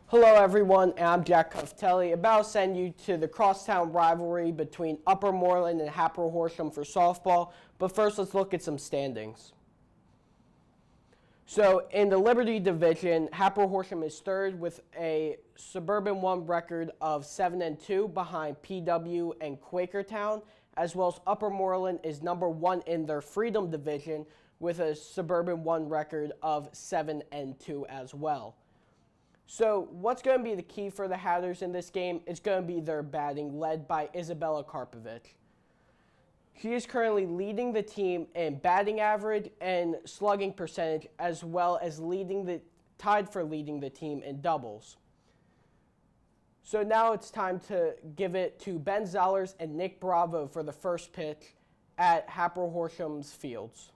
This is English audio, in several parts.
Hello everyone, and I'm Jack Cuftelli, about to send you to the crosstown rivalry between Upper Moreland and Hatboro-Horsham for softball, but first let's look at some standings. So in the Liberty Division, Hatboro-Horsham is third with a Suburban 1 record of 7-2 behind PW and Quakertown, as well as Upper Moreland is number 1 in their Freedom Division with a Suburban 1 record of 7-2 as well. So what's going to be the key for the Hatters in this game? It's going to be their batting, led by Isabella Karpovich. She is currently leading the team in batting average and slugging percentage, as well as tied for leading the team in doubles. So now it's time to give it to Ben Zellers and Nick Bravo for the first pitch at Hatboro-Horsham's fields.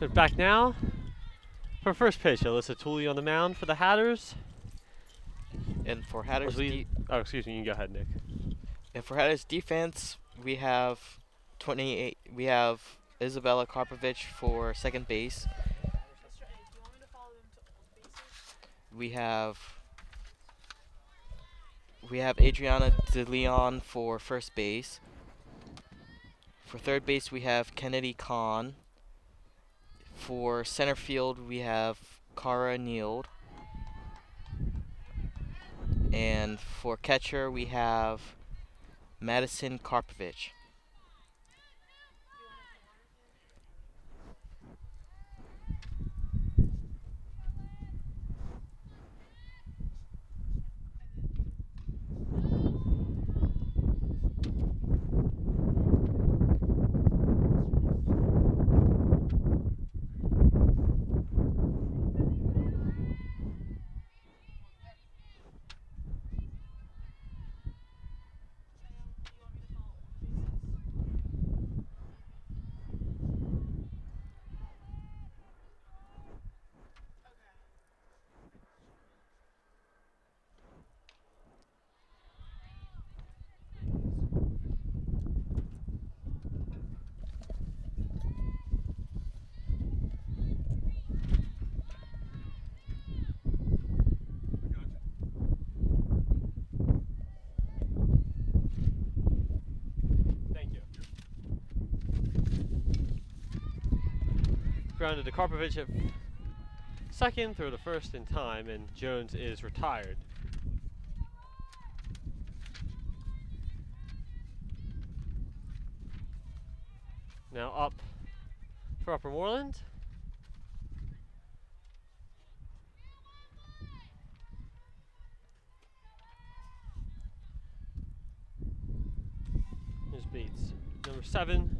We're back now for first pitch. Alyssa Tooley on the mound for the Hatters. And for Hatters, excuse me, you can go ahead, Nick. And for Hatters defense, we have 28. We have Isabella Karpovich for second base. We have Adriana De Leon for first base. For third base, we have Kennedy Kahn. For center field, we have Cara Neild. And for catcher, we have Madison Karpovich. Grounded to Karpovich at second, throw to first in time, and Jones is retired. Now up for Upper Moreland. Here's Bates, number 7.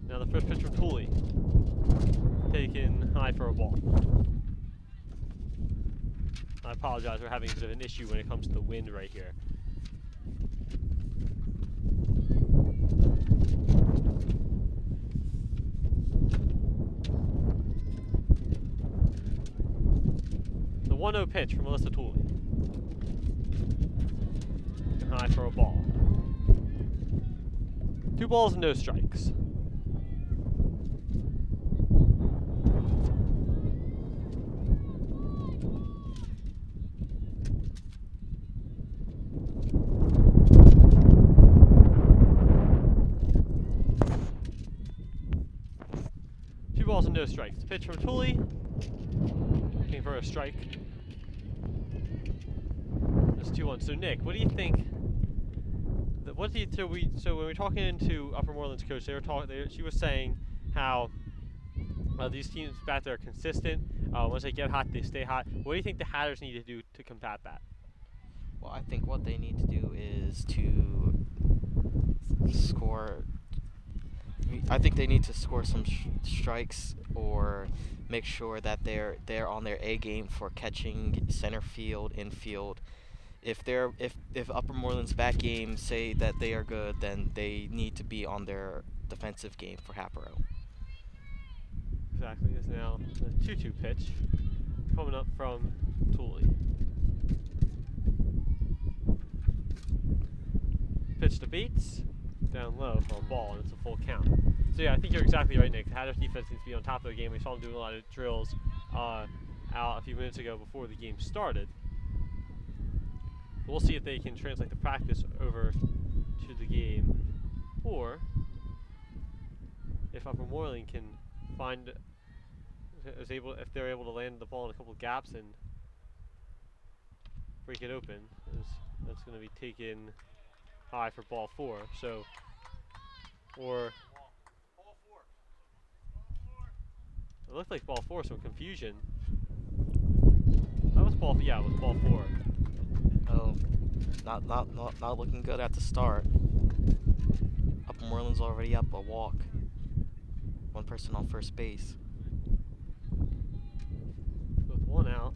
Now the first pitch from Tooley, taken high for a ball. I apologize, we're having a bit of an issue when it comes to the wind right here. The 1-0 pitch from Alyssa Tooley, taken high for a ball. 2 balls and no strikes. No strikes. Pitch from Tooley. Looking for a strike. That's 2-1. So Nick, what do you think? So when we were talking to Upper Moreland's coach, she was saying how these teams back there are consistent. Once they get hot, they stay hot. What do you think the Hatters need to do to combat that? Well, I think what they need to do is to score. I think they need to score some strikes, or make sure that they're on their A game for catching, center field, infield. If Upper Moreland's back game say that they are good, then they need to be on their defensive game for Hatboro. Exactly. It's now the 2-2 pitch coming up from Tooley. pitch to Bates, down low for a ball, and it's a full count. So yeah, I think you're exactly right, Nick. The Hatters defense needs to be on top of their game. We saw them doing a lot of drills out a few minutes ago before the game started. We'll see if they can translate the practice over to the game, or if Upper Moreland can if they're able to land the ball in a couple of gaps and break it open. That's going to be taken high for ball 4. So, or it looked like ball 4, some confusion. That was ball. Yeah, it was ball 4. Oh, not looking good at the start. Upper Moreland's already up a walk. One person on first base. With one out.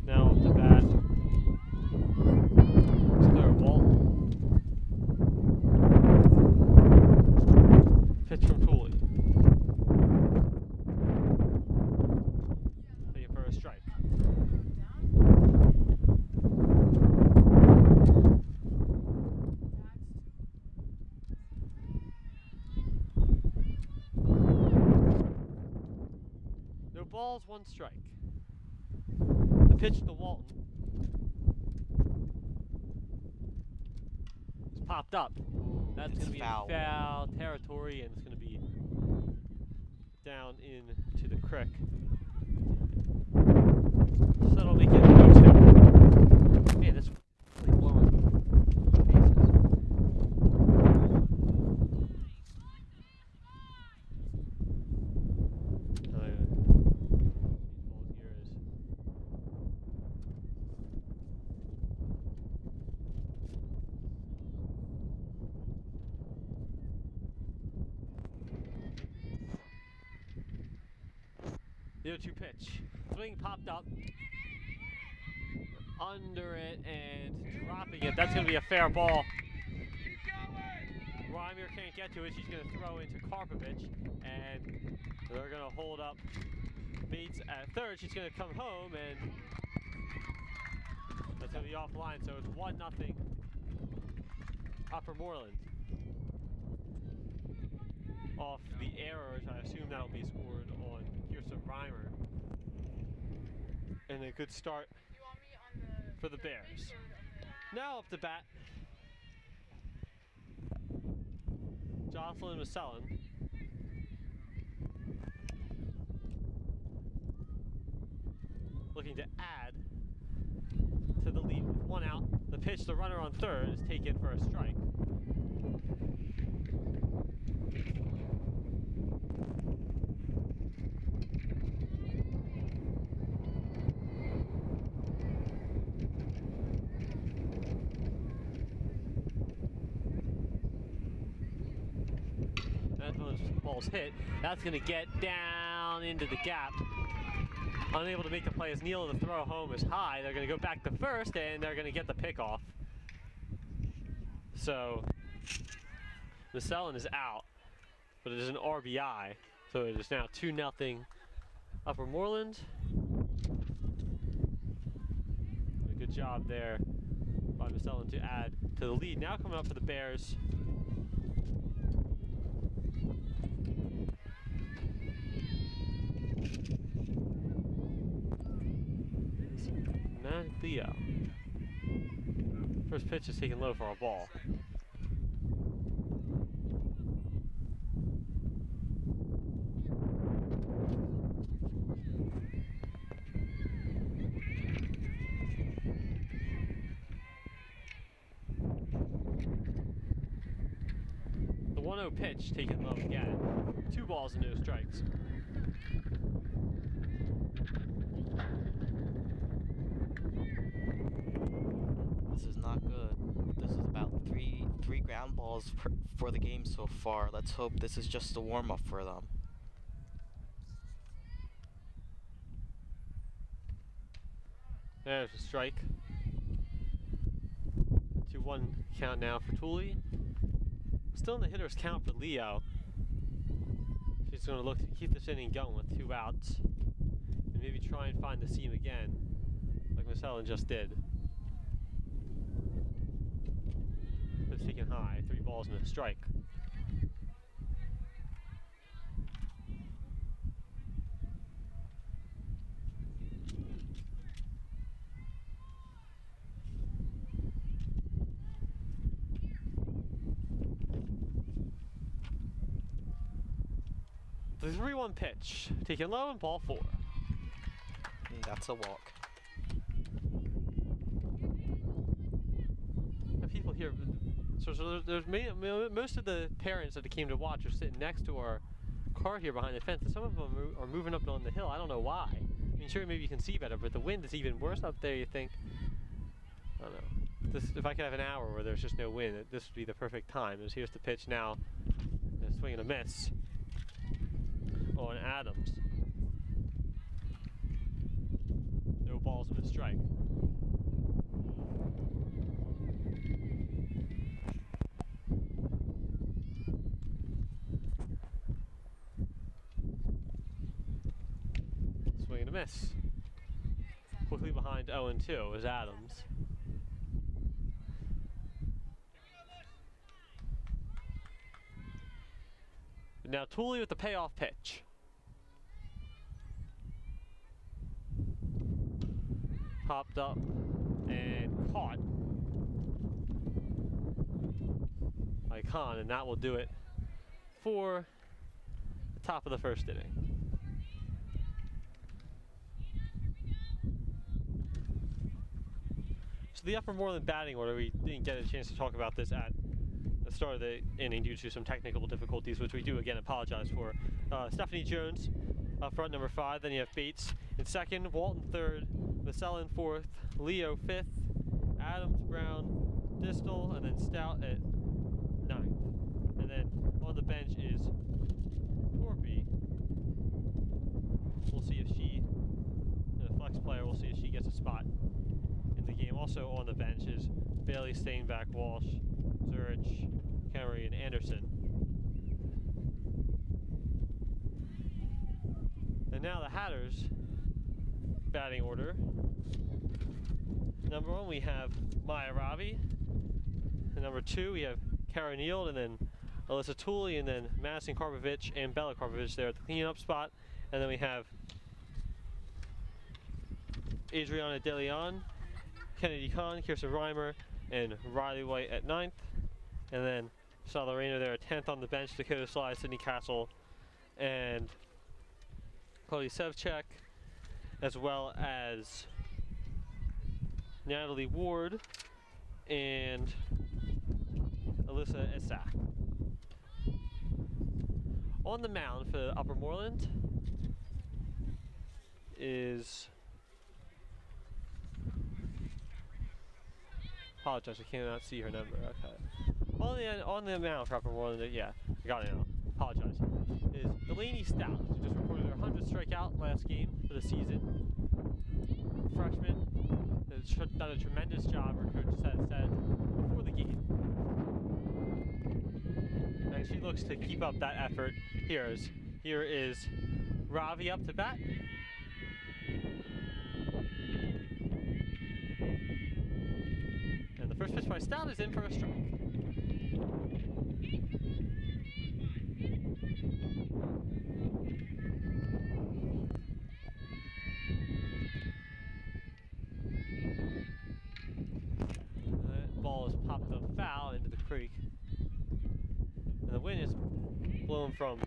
Now up to bat. It's clear ball. Pitch from Cooley. Taking for a strike. No balls, 1 strike. The pitch to Walton. It's popped up. That's going to be foul. in foul territory, and it's going to be down into the creek. So that'll make it 2-2. Man, this really blowing faces. Ball here is the 0-2 pitch. Swing popped up. Under it and dropping it. That's going to be a fair ball. Reimer can't get to it. She's going to throw into Karpovich. And they're going to hold up Bates at third. She's going to come home, and that's going to be offline. So it's 1-0 Upper Moreland. Off the errors, I assume that'll be scored on Kirsten Reimer. And a good start for the Bears. Now up to bat, Jocelyn Massellin. Looking to add to the lead with 1 out. The pitch, the runner on third, is taken for a strike. Ball's hit. That's going to get down into the gap. Unable to make the play as Neal, the throw home is high. They're going to go back to first, and they're going to get the pick off. So Massellin is out, but it is an RBI. So it is now 2-0 Upper Moreland. A good job there by Massellin to add to the lead. Now coming up for the Bears. Theo. First pitch is taken low for a ball. The 1-0 pitch taken low again. 2 balls and no strikes. This is not good. This is about three ground balls for the game so far. Let's hope this is just a warm-up for them. There's a strike. 2-1 count now for Tooley. Still in the hitter's count for Leo. She's going to look to keep this inning going with 2 outs. and maybe try and find the seam again, like Moreland just did. It's taken high, 3 balls and a strike. The 3-1 pitch, taken low and ball 4. And that's a walk. People here, so there's most of the parents that came to watch are sitting next to our car here behind the fence, and some of them are moving up on the hill. I don't know why. I mean, sure, maybe you can see better, but the wind is even worse up there, you think. I don't know. If I could have an hour where there's just no wind, this would be the perfect time. As here's the pitch now, and a swing and a miss on Adams. No balls and a strike. Swing and a miss. Quickly behind 0-2 is Adams. Now Tooley with the payoff pitch. Popped up and caught by Khan, and that will do it for the top of the first inning. So the Upper Moreland batting order, we didn't get a chance to talk about this at the start of the inning due to some technical difficulties, which we do again apologize for. Stephanie Jones up front, number 5. Then you have Bates in second, Walton third, Moreland in fourth, Leo fifth, Adams, Brown, Distal, and then Stout at ninth. And then on the bench is Torpy. We'll see if she, a flex player, we'll see if she gets a spot in the game. Also on the bench is Bailey, Stainback, Walsh, Zurich, Camry, and Anderson. And now the Hatters batting order. Number 1 we have Maya Ravi. And number 2 we have Kara Neal, and then Alyssa Tooley, and then Madison Karbovich and Bella Karbovich there at the cleanup spot. And then we have Adriana De Leon, Kennedy Khan, Kirsten Reimer, and Riley White at 9th. And then Sal Lorena there at 10th on the bench, Dakota Sly, Sydney Castle, and Chloe Sevchek, as well as Natalie Ward and Alyssa Isak. On the mound for Upper Moreland is, apologize, I cannot see her number. Okay. On the mound for Upper Moreland, yeah, I got it now. Apologize. Is Delaney Stout, who just recorded her 100th strikeout last game for the season. Freshman, has done a tremendous job, her coach said before the game. And she looks to keep up that effort. Here is Ravi up to bat. And the first pitch by Stout is in for a strike. That ball is popped up foul into the creek. And the wind is blowing from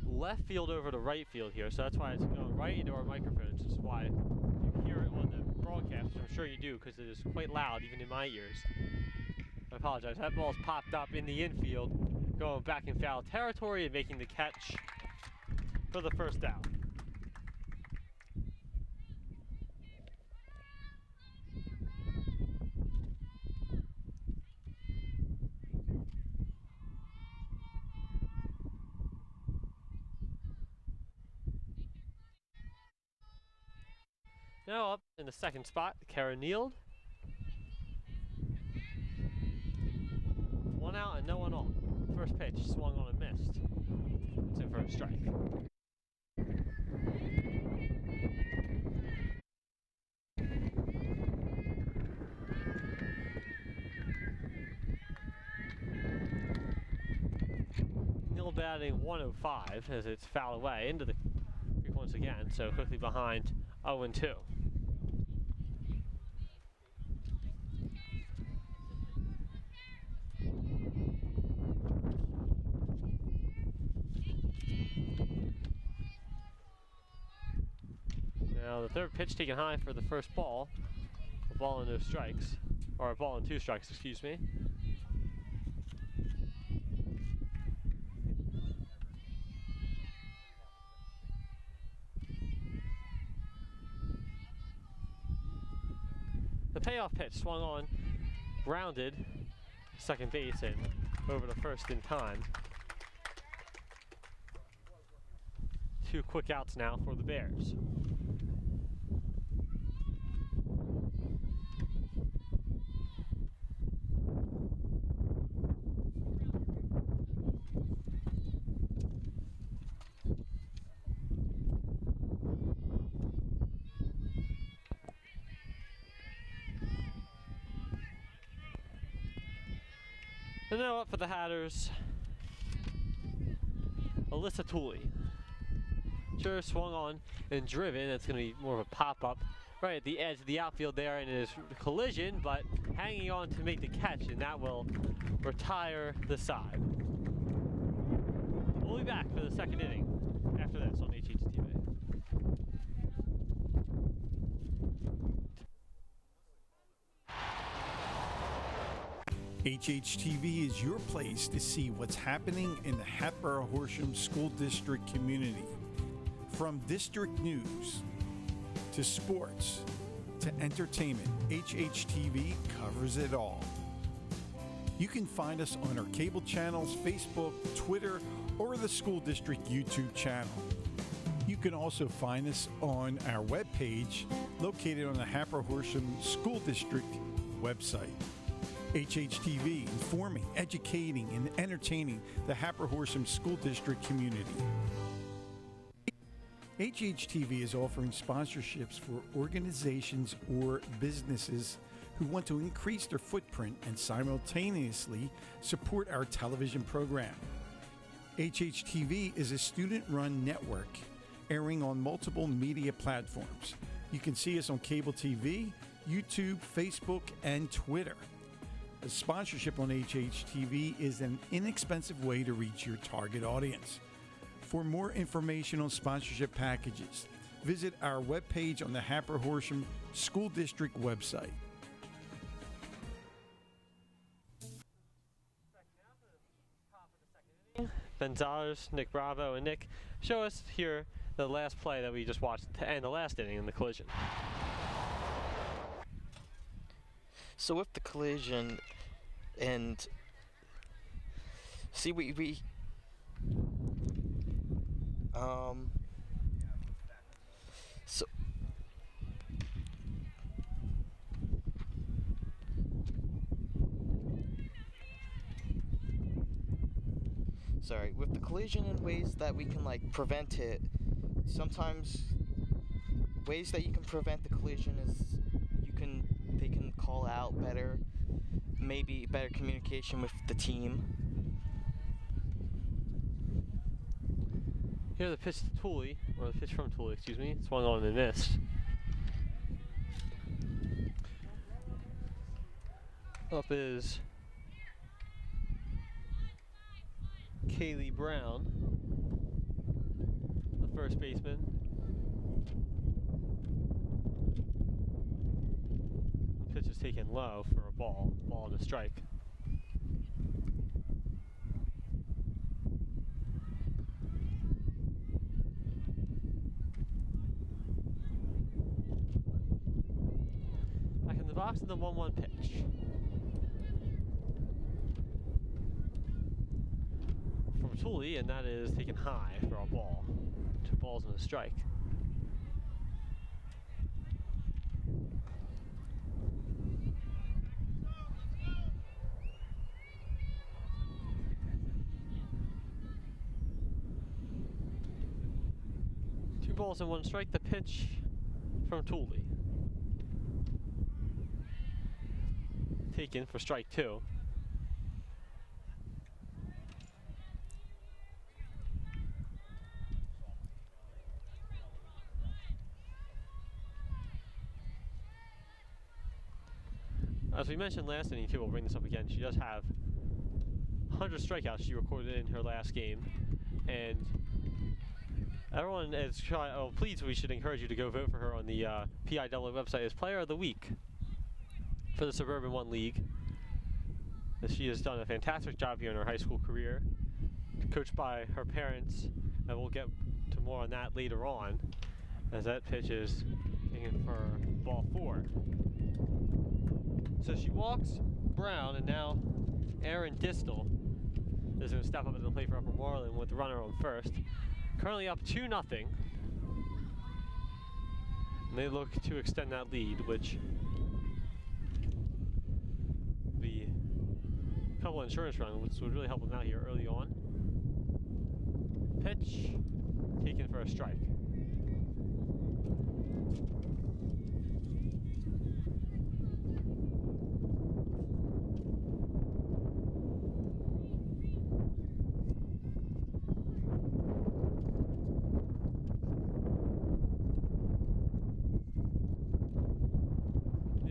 left field over to right field here, so that's why it's going right into our microphones. This is why you hear it on the broadcast, which I'm sure you do, because it is quite loud even in my ears. I apologize. That ball is popped up in the infield, going back in foul territory and making the catch for the first out. Now up in the second spot, Kara Neal. 1 out and no one on. First pitch swung on and missed. It's in for a strike. batting 105 as it's fouled away into the creek once again, so quickly behind 0-2. Now the third pitch taken high for the first ball. A ball and no strikes. Or a ball and 2 strikes, excuse me. The payoff pitch swung on, grounded second base and over to first in time. 2 quick outs now for the Bears. And now up for the Hatters, Alyssa Tooley. Sure, swung on and driven. It's going to be more of a pop-up right at the edge of the outfield there, and it is collision, but hanging on to make the catch, and that will retire the side. We'll be back for the second inning after this on HHTV. HHTV is your place to see what's happening in the Hatboro-Horsham School District community. From district news to sports to entertainment, HHTV covers it all. You can find us on our cable channels, Facebook, Twitter, or the school district YouTube channel. You can also find us on our webpage located on the Hatboro-Horsham School District website. HHTV, informing, educating, and entertaining the Hatboro-Horsham School District community. HHTV is offering sponsorships for organizations or businesses who want to increase their footprint and simultaneously support our television program. HHTV is a student-run network airing on multiple media platforms. You can see us on cable TV, YouTube, Facebook, and Twitter. A sponsorship on HHTV is an inexpensive way to reach your target audience. For more information on sponsorship packages, visit our webpage on the Hatboro-Horsham School District website. Gonzalez, Nick Bravo, and Nick, show us here the last play that we just watched to end the last inning in the collision. So with the collision, and see, so sorry, with the collision and ways that we can like prevent it, sometimes ways that you can prevent the collision is they can call out better, maybe better communication with the team. Here the pitch to Tooley, or the pitch from Tooley, excuse me, swung on and missed. Up is Kaylee Brown, the first baseman. The pitch is taken low for a ball and a strike. Back in the box in the 1-1 pitch. From Tooley, and that is taken high for a ball. 2 balls and a strike. Balls and 1 strike, the pitch from Tooley. Taken for strike 2. as we mentioned last inning too, we'll bring this up again. She does have 100 strikeouts she recorded in her last game, and everyone is trying. Oh, please, we should encourage you to go vote for her on the PIW website as Player of the Week for the Suburban 1 League. As she has done a fantastic job here in her high school career, coached by her parents, and we'll get to more on that later on, as that pitch is taken for ball 4. So she walks Brown, and now Aaron Distel is going to step up into the plate for Upper Moreland with the runner on first. Currently up 2-0. And they look to extend that lead, which the couple insurance runs, which would really help them out here early on. Pitch taken for a strike.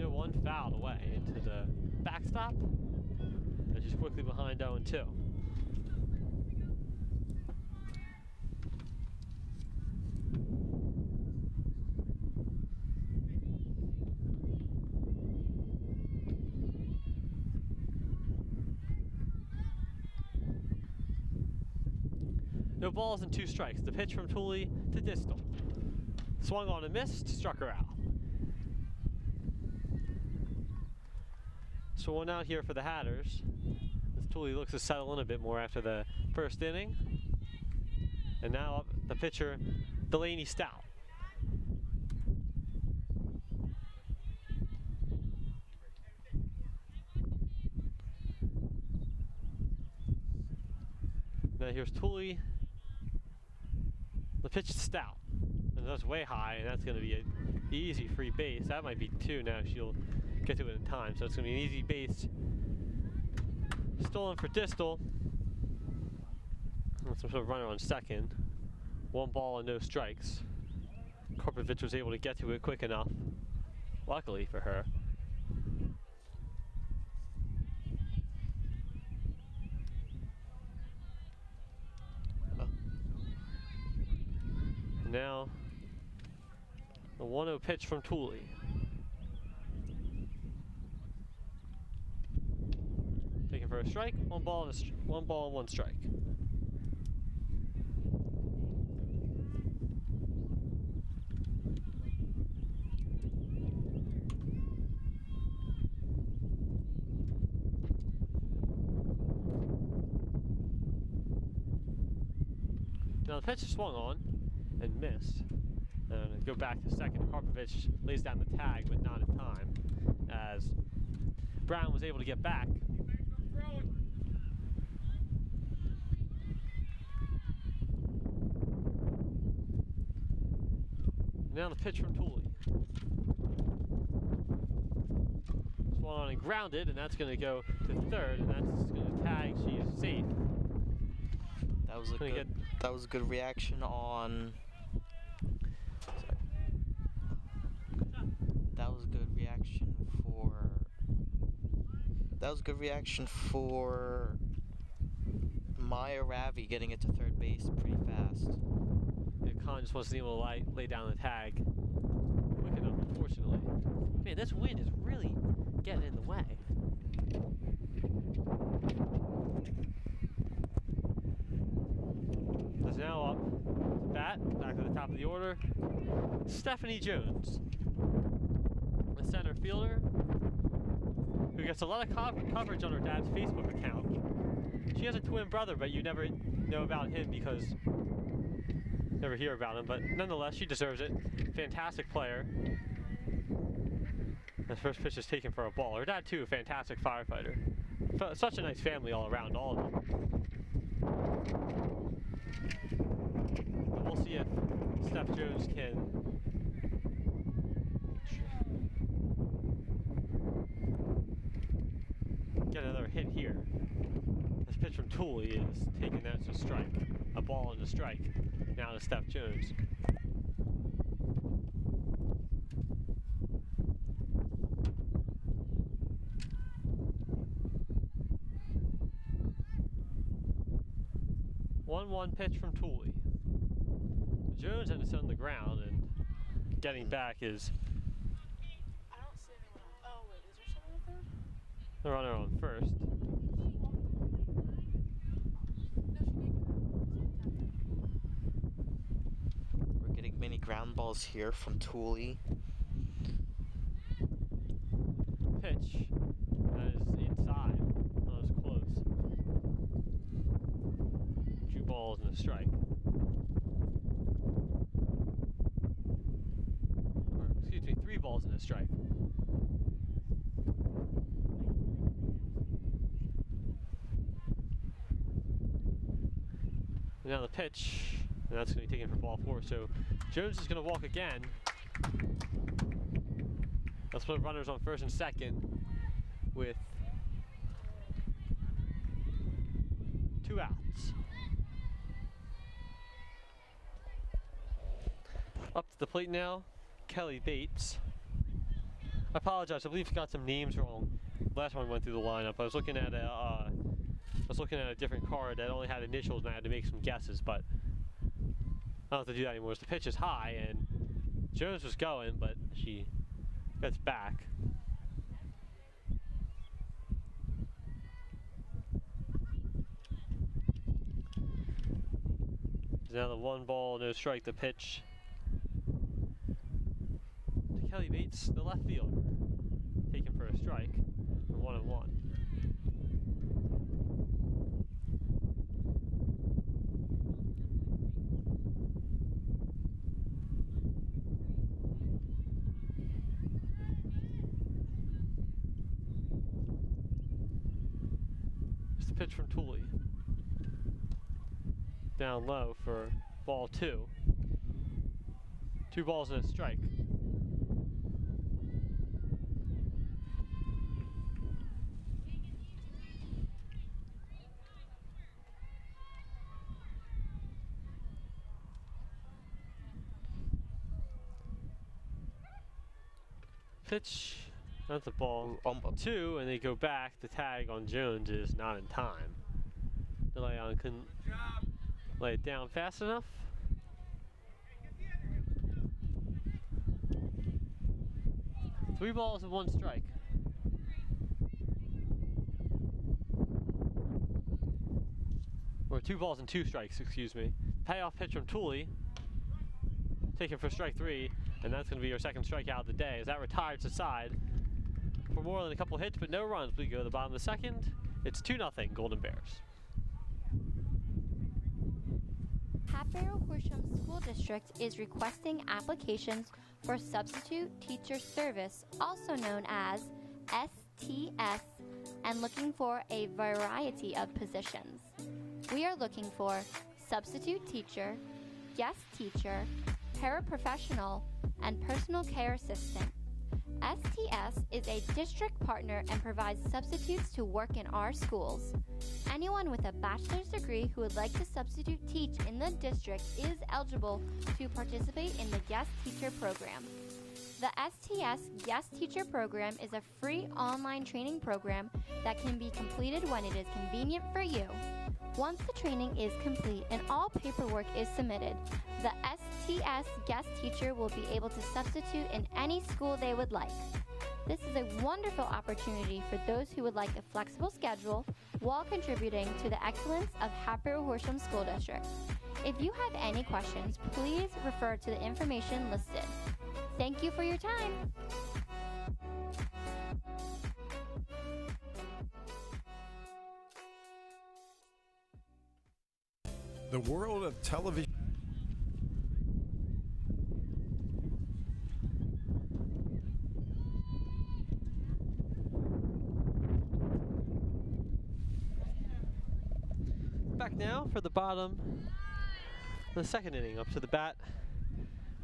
One foul away into the backstop, and she's quickly behind 0-2. No balls and 2 strikes. The pitch from Tooley to Distel. Swung on and missed, struck her out. So one out here for the Hatters. As Tooley looks to settle in a bit more after the first inning. And now up the pitcher, Delaney Stout. Now here's Tooley. The pitch to Stout. And that's way high, and that's going to be an easy free base. That might be 2 now. She'll get to it in time, so it's going to be an easy base. Stolen for Distel. With some sort of runner on second. 1 ball and no strikes. Korpovich was able to get to it quick enough, luckily for her. Now, the 1-0 pitch from Tooley. Taken for a strike, 1 ball and 1 strike. Now the pitch is swung on and missed. And go back to second. Korpovich lays down the tag, but not in time, as Brown was able to get back. Now the pitch from Tooley. Swung on and grounded, and that's going to go to third, and that's going to tag. She's safe. That was a good reaction on. Sorry. That was a good reaction for Maya Ravi getting it to third base pretty fast. And Khan just wasn't able to lay down the tag quick enough, unfortunately. Man, this wind is really getting in the way. Is now up to bat, back to the top of the order. Stephanie Jones, the center fielder, who gets a lot of coverage on her dad's Facebook account. She has a twin brother, but you never know about him because never hear about him. But nonetheless, she deserves it. Fantastic player. The first pitch is taken for a ball. Her dad too, a fantastic firefighter. Such a nice family all around, all of them. We'll see if Steph Jones can get another hit here. This pitch from Tooley is taken that to strike. A ball and a strike. Now to Steph Jones. 1-1 pitch from Tooley. Jones had to sit on the ground, and getting back is I don't see anyone else. Oh, wait, is there someone up there? the runner on first. She walked away. No, she didn't. We're getting many ground balls here from Tooley. Pitch that is inside. That was close. 2 balls and a strike. Or, excuse me, 3 balls and a strike. And now the pitch, and that's going to be taken for ball 4. So Jones is going to walk again. Let's put runners on first and second with 2 outs. Up to the plate now, Kelly Bates. I apologize, I believe I got some names wrong. Last time I went through the lineup, I was looking at a different card that only had initials, and I had to make some guesses, but I don't have to do that anymore. The pitch is high, and Jones was going, but she gets back. Now the 1 ball, no strike, the pitch to Kelly Bates, the left fielder, taken for a strike for 1-1. It's the pitch from Tooley. Down low for ball 2. 2 balls and a strike. Pitch, that's a ball 2, and they go back. The tag on Jones is not in time. DeLeon couldn't lay it down fast enough. Three balls and 1 strike. Or 2 balls and 2 strikes, excuse me. Payoff pitch from Tooley. Taken for strike 3, and that's going to be your second strikeout of the day as that retires the side. For more than a couple hits, but no runs, we go to the bottom of the second. It's 2-0 Golden Bears. Hatboro-Horsham School District is requesting applications for substitute teacher service, also known as STS, and looking for a variety of positions. We are looking for substitute teacher, guest teacher, paraprofessional, and personal care assistant. STS is a district partner and provides substitutes to work in our schools. Anyone with a bachelor's degree who would like to substitute teach in the district is eligible to participate in the guest teacher program. The STS Guest Teacher Program is a free online training program that can be completed when it is convenient for you. Once the training is complete and all paperwork is submitted, the STS Guest Teacher will be able to substitute in any school they would like. This is a wonderful opportunity for those who would like a flexible schedule while contributing to the excellence of Hatboro-Horsham School District. If you have any questions, please refer to the information listed. Thank you for your time. The world of television. Back now for the bottom of the second inning. Up to the bat,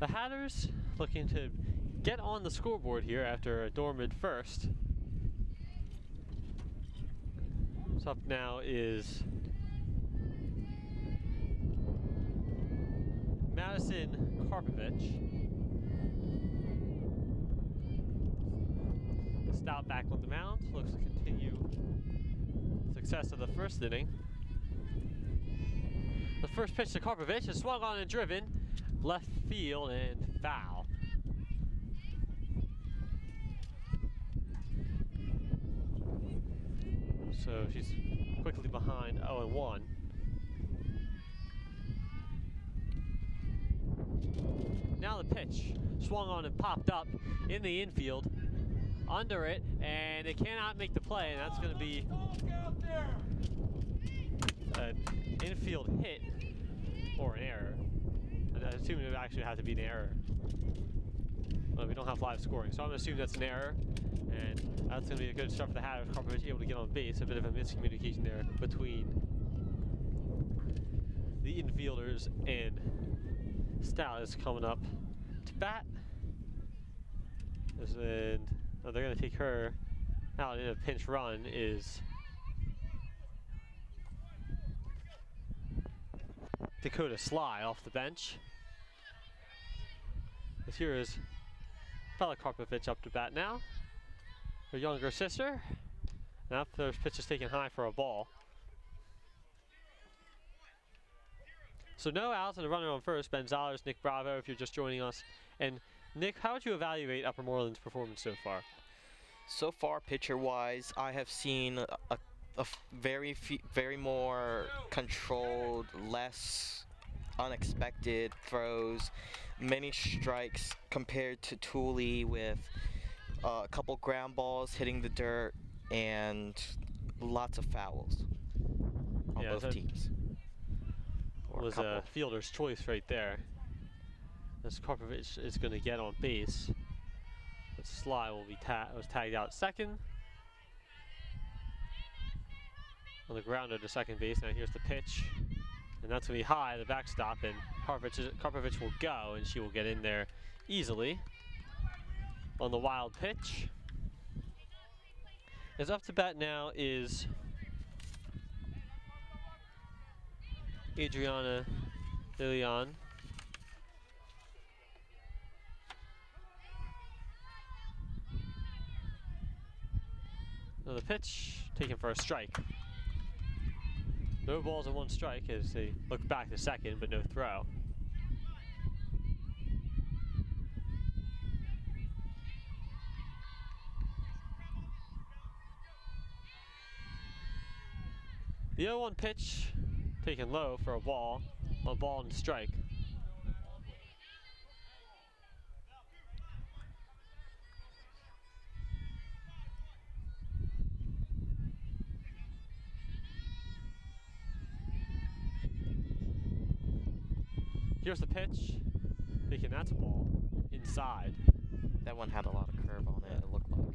the Hatters looking to get on the scoreboard here after a dormant first. So up now is Madison Karpovich. Stout back on the mound, looks to continue success of the first inning. The first pitch to Karpovich is swung on and driven. Left field and foul. So she's quickly behind 0-1. Now the pitch swung on and popped up in the infield. Under it, and they cannot make the play, and that's going to be an infield hit or an error. I assume it would actually have to be an error. Well, we don't have live scoring, so I'm going to assume that's an error, and that's going to be a good start for the Hatters. Karpovich able to get on base. A bit of a miscommunication there between the infielders, and Stout is coming up to bat. And they're going to take her out in a pinch run is Dakota Sly off the bench. This here is Bella Karpovich up to bat now. Her younger sister. Now the pitch is taken high for a ball. So no outs and a runner on first. Ben Zollers, Nick Bravo if you're just joining us. And Nick, how would you evaluate Upper Moreland's performance so far? So far, pitcher-wise, I have seen a very more controlled, less unexpected throws, many strikes compared to Thule with a couple ground balls hitting the dirt and lots of fouls on both teams. Was a fielder's choice right there. As Karpovich is going to get on base, but Sly will be was tagged out second. On the grounder to second base. Now here's the pitch, and that's going to be high, the backstop, and Karpovich will go, and she will get in there easily. On the wild pitch. As up to bat now is Adriana Lilian. Another pitch taken for a strike. No balls and one strike as they look back to second, but no throw. The 0-1 pitch taken low for a ball and strike. Here's the pitch. Thinking that's a ball. Inside. That one had a lot of curve on it, it looked like.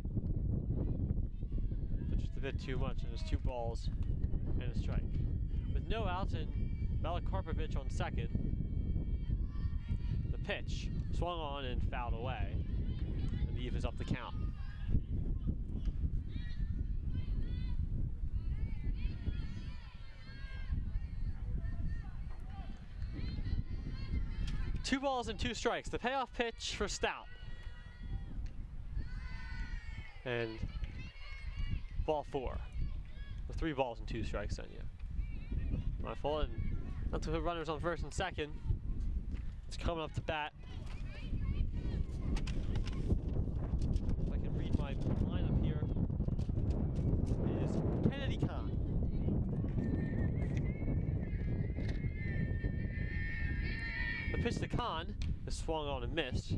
But just a bit too much, and it's 2 balls and a strike. With no outs and Bella Karpovich on second. The pitch swung on and fouled away. And evens up the count. Two balls and 2 strikes. The payoff pitch for Stout. And ball 4. With 3 balls and 2 strikes then, yeah. My fault. And that's the runners on first and second. It's coming up to bat. If I can read my lineup here, is Kennedy Khan. The pitch to Khan is swung on and missed.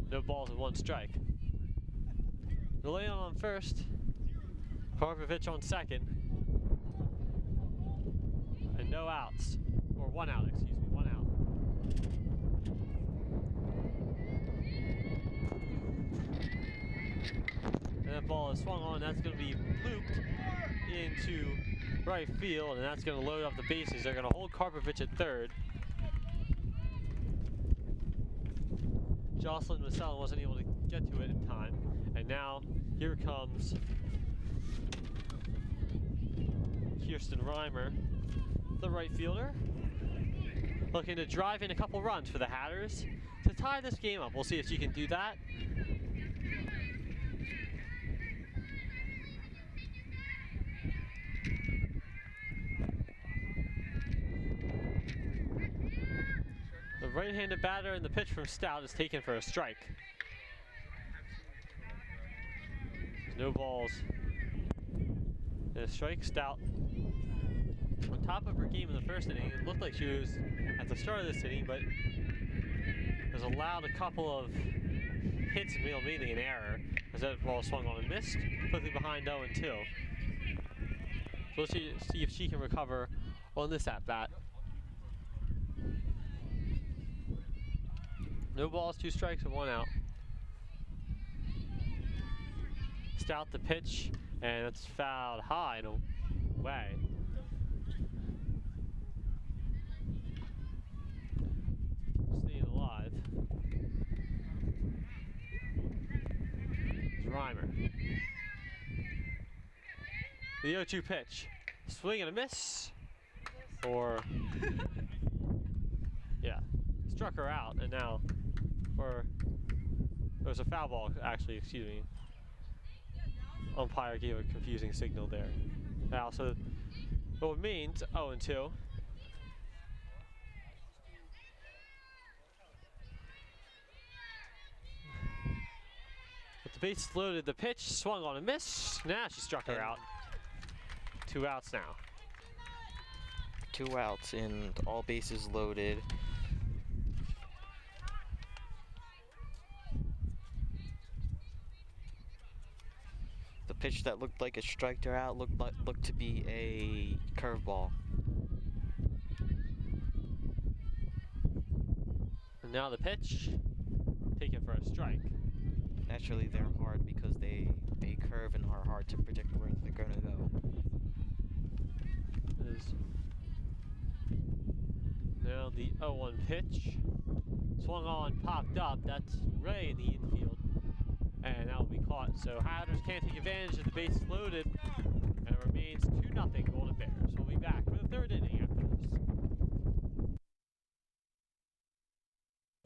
No balls and 1 strike. Leon on first. Karpovich on second. And no outs. Or 1 out, excuse me. 1 out. And that ball is swung on. That's going to be looped into right field. And that's going to load up the bases. They're going to hold Karpovich at third. Jocelyn Massell wasn't able to get to it in time. And now, here comes Kirsten Reimer, the right fielder, looking to drive in a couple runs for the Hatters to tie this game up. We'll see if she can do that. right-handed batter, and the pitch from Stout is taken for a strike. There's no balls. And a strike. Stout on top of her game in the first inning. It looked like she was at the start of this inning, but has allowed a couple of hits and mainly an error as that ball swung on and missed, quickly behind 0-2. So let's see if she can recover on this at-bat. No balls, 2 strikes, and 1 out. Stout the pitch, and it's fouled high and away. Staying alive. It's Reimer. The 0-2 pitch. Swing and a miss. Or, yeah, struck her out, and now, or it was a foul ball, actually, excuse me. Umpire gave a confusing signal there. Now, so it means 0-2. With the base loaded, the pitch swung on a miss. Now she struck her out. 2 outs now. 2 outs and all bases loaded. The pitch that looked like it striked her out looked to be a curveball. And now the pitch, taken for a strike. Naturally, they're hard because they curve and are hard to predict where they're going to go. Is now the 0-1 pitch. Swung on, popped up. That's Ray in the infield. And that will be caught. So Hatters can't take advantage of the bases loaded. And it remains 2-0 Golden Bears. We'll be back for the 3rd inning after this.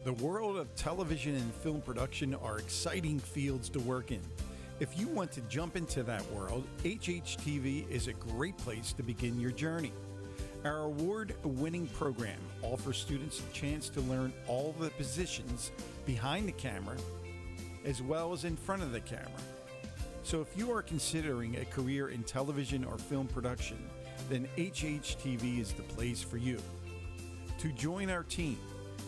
The world of television and film production are exciting fields to work in. If you want to jump into that world, HHTV is a great place to begin your journey. Our award-winning program offers students a chance to learn all the positions behind the camera as well as in front of the camera. So if you are considering a career in television or film production, then HHTV is the place for you. To join our team,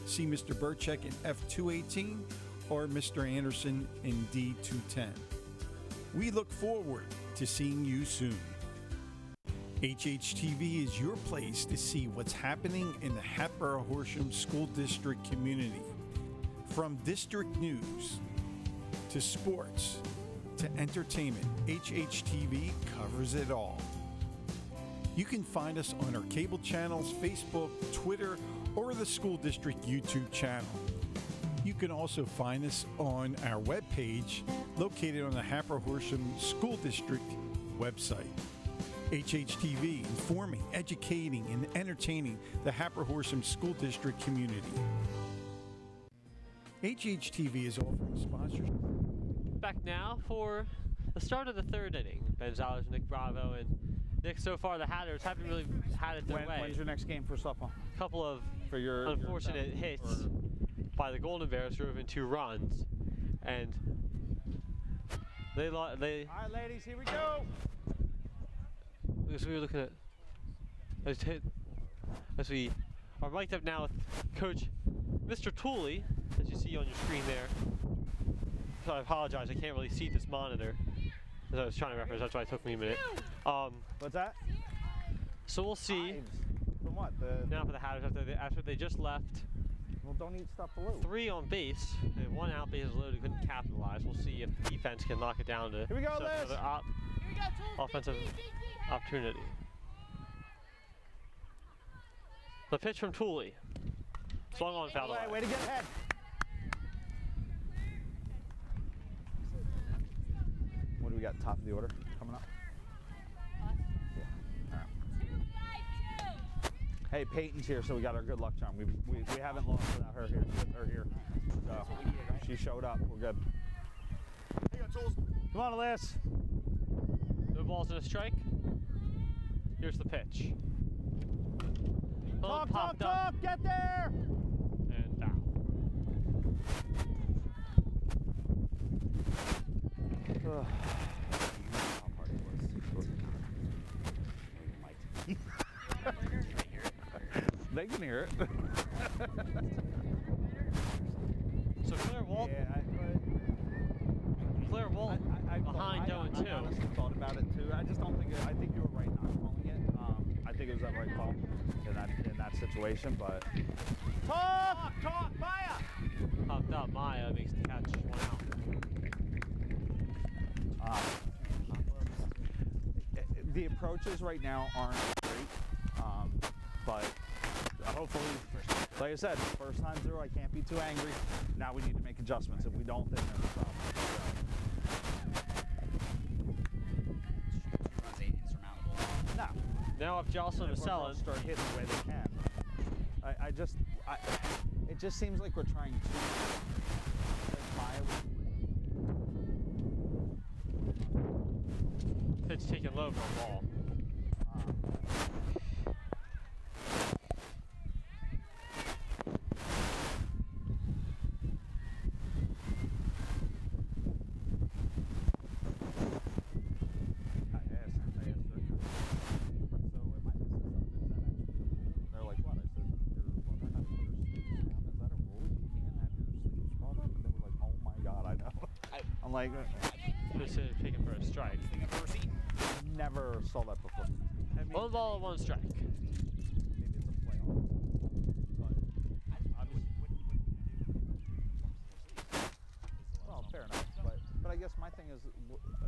see Mr. Burchek in F218 or Mr. Anderson in D210. We look forward to seeing you soon. HHTV is your place to see what's happening in the Hatboro-Horsham School District community. From district news to sports to entertainment, HHTV covers it all. You can find us on our cable channels, Facebook, Twitter, or the school district YouTube channel. You can also find us on our webpage located on the Hatboro-Horsham School District website. HHTV, informing, educating, and entertaining the Hatboro-Horsham School District community. HHTV is offering sponsorship. Back now for the start of the 3rd inning. Ben Zellers, Nick Bravo, and Nick, so far the Hatters haven't really had it their way. When's your next game for softball? A couple of unfortunate hits by the Golden Bears drove in 2 runs, and they All right, ladies, here we go. as we were looking at as we are mic'd up now with Coach Mr. Tooley, as you see on your screen there. So I apologize, I can't really see this monitor as I was trying to reference. That's why it took me a minute. What's that? So we'll see. Hives. From what? Now for the Hatters after they just left. Well, don't eat stuff below. 3 on base, and 1 out, bases loaded, couldn't capitalize. We'll see if the defense can knock it down to Here we go, set Liz. another offensive opportunity. The pitch from Tooley. Swung on, fouled away. Way to get ahead. What do we got top of the order coming up? Yeah. All right. Hey, Peyton's here, so we got our good luck charm. We haven't lost without her here. So she showed up. We're good. Come on, Elias. No balls and a strike. Here's the pitch. Talk, Popped up, get there! and They can hear it. So Claire Walt, Claire Walt behind Doan I too. honestly thought about it too. I just don't think I think you were right not calling it. I think it was that right call in that situation. But talk, Maya. Popped out Maya makes the catch, 1 out. The approaches right now aren't great, but hopefully, like I said, first time through, I can't be too angry. Now we need to make adjustments. If we don't, then there's a problem. No. Now if Jocelyn is selling, Start hitting the way they can. It just seems like we're trying to. Like Maya pitch taken low for a ball. I'm like, Pitch taken for a strike. never saw that before. 1 ball, 1 strike. Maybe it's a playoff, but well, fair enough. But I guess my thing is,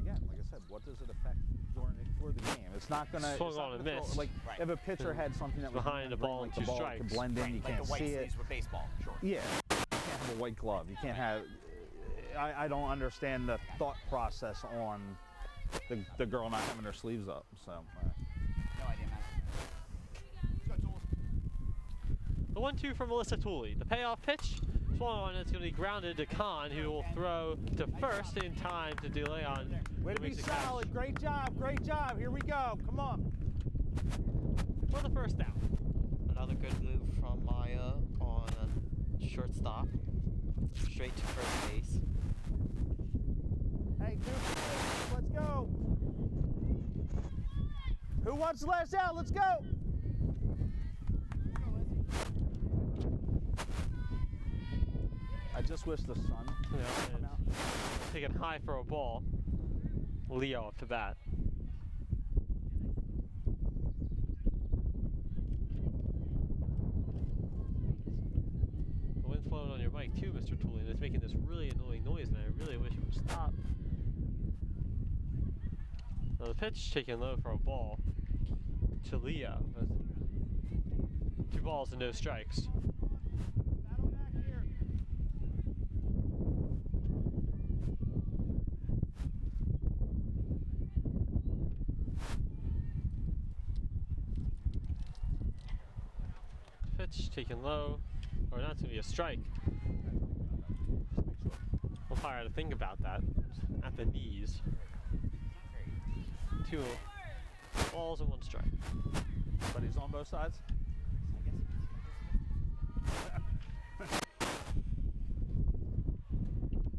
again, like I said, what does it affect for the game? It's not gonna. Swung it's not on and gonna missed. Like if a pitcher had something that was Behind the ball and 2 strikes. could blend in, you can't see it. with baseball, sure. Yeah, you can't have a white glove. You can't have. I don't understand the thought process on the girl not having her sleeves up. So. No idea, man. Let's go, Tools. The 1-2 from Melissa Tooley. The payoff pitch swung on. It's going to be grounded to Khan, who will throw to first in time to delay on. Way to be solid. Great job. Great job. Here we go. Come on. For the first out. Another good move from Maya on a shortstop. Straight to first base. Hey, Goofy, let's go. Who wants the last out? Let's go. I just wish the sun would come out. Taken high for a ball. Leo up to bat. The wind's blowing on your mic too, Mr. Tooley, and it's making this really annoying noise, and I really wish it would stop. Now the pitch taken low for a ball to Leo. 2 balls and no strikes. Pitch taken low, or that's going to be a strike. Umpire had to think about that. At the knees. 2 balls and 1 strike. But he's on both sides.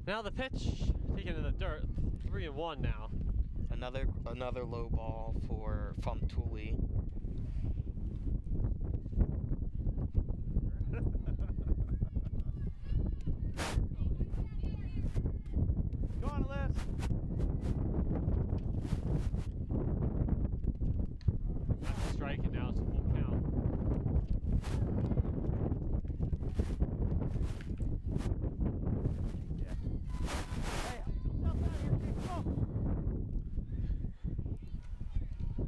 Now the pitch taken in the dirt. 3-1 now. Another low ball from Tooley. Go on, Liz. That's a strike, and now it's a full count. Yeah. Hey, help out here, kid. Come on.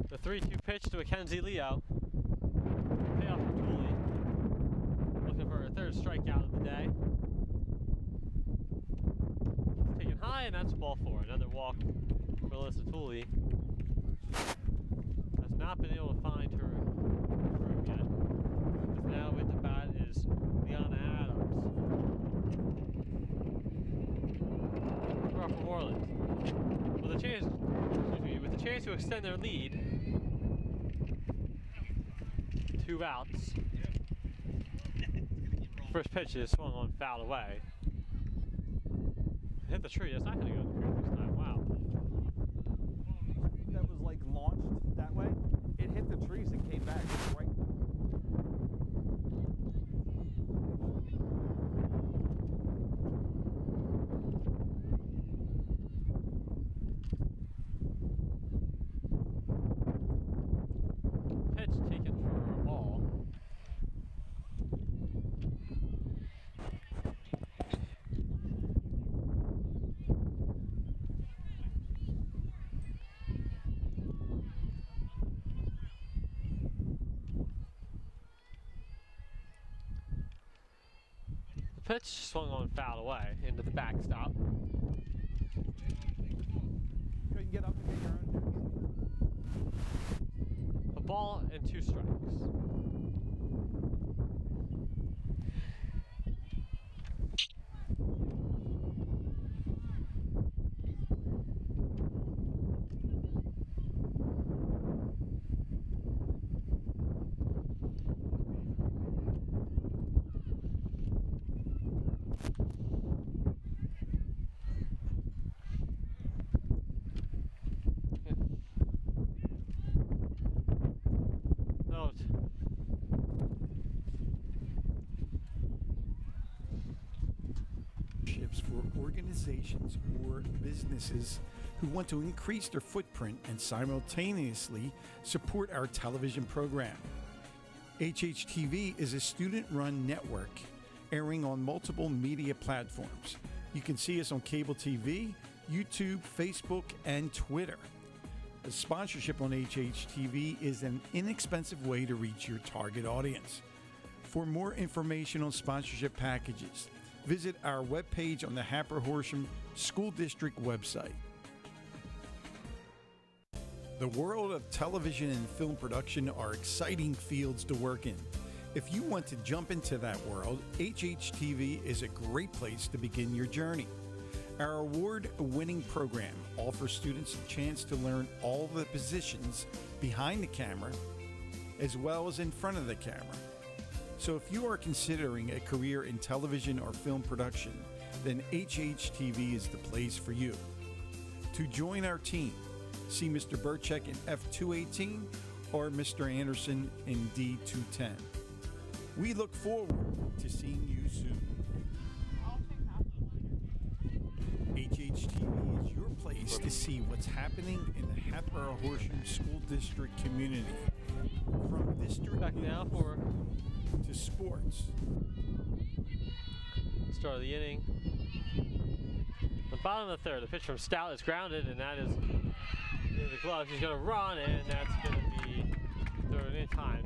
The 3-2 pitch to Mackenzie Leo. Payoff for Tooley. Looking for a 3rd strikeout of the day. It's taken high, and that's ball 4. Another walk for Melissa Tooley. Has not been able to find her groove yet. Because now with the bat is Liana Adams. For Moreland. With a chance to extend their lead. 2 outs. First pitch is swung on, fouled away. hit the tree. It's not going to go in the tree this time. Wow. That was like launched that way. It hit the trees and came back right. Pitch taken for a ball. The pitch swung on, foul away into the backstop. Couldn't get up and get your own. A ball and 2 strikes. Note. For organizations or businesses who want to increase their footprint and simultaneously support our television program. HHTV is a student-run network airing on multiple media platforms. You can see us on cable TV, YouTube, Facebook, and Twitter. A sponsorship on HHTV is an inexpensive way to reach your target audience. For more information on sponsorship packages, visit our webpage on the Hatboro-Horsham School District website. The world of television and film production are exciting fields to work in. If you want to jump into that world, HHTV is a great place to begin your journey. Our award-winning program offers students a chance to learn all the positions behind the camera as well as in front of the camera. So if you are considering a career in television or film production, then HHTV is the place for you. To join our team, see Mr. Burchek in F218 or Mr. Anderson in D210. We look forward to seeing you soon. HHTV is your place to see what's happening in the Hatboro-Horsham School District community. From district Back now for to sports. start of the inning. The bottom of the third, the pitch from Stout is grounded, and that is in the glove. He's going to run, and that's going to be third in time.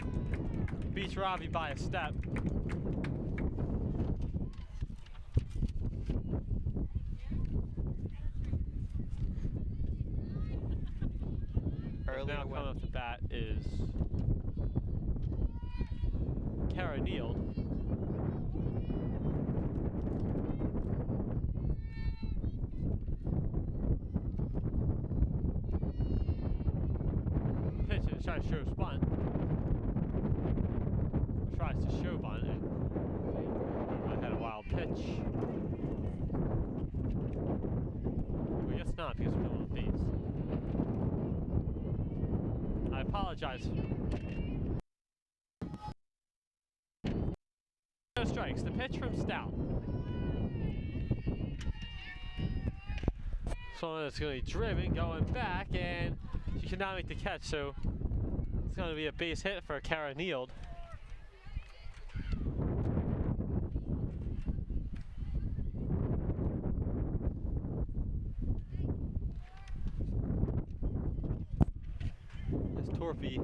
Beats Ravi by a step. Earlier Now when- coming up to bat is Kara Neild. Pitch and tries to show bunt. Tries to show bunt and had a wild pitch. Well, I guess not because we're going on base. I apologize. No strikes. The pitch from Stout. So it's going to be driven, going back, and she cannot make the catch. So it's going to be a base hit for Kara Neild. Torpy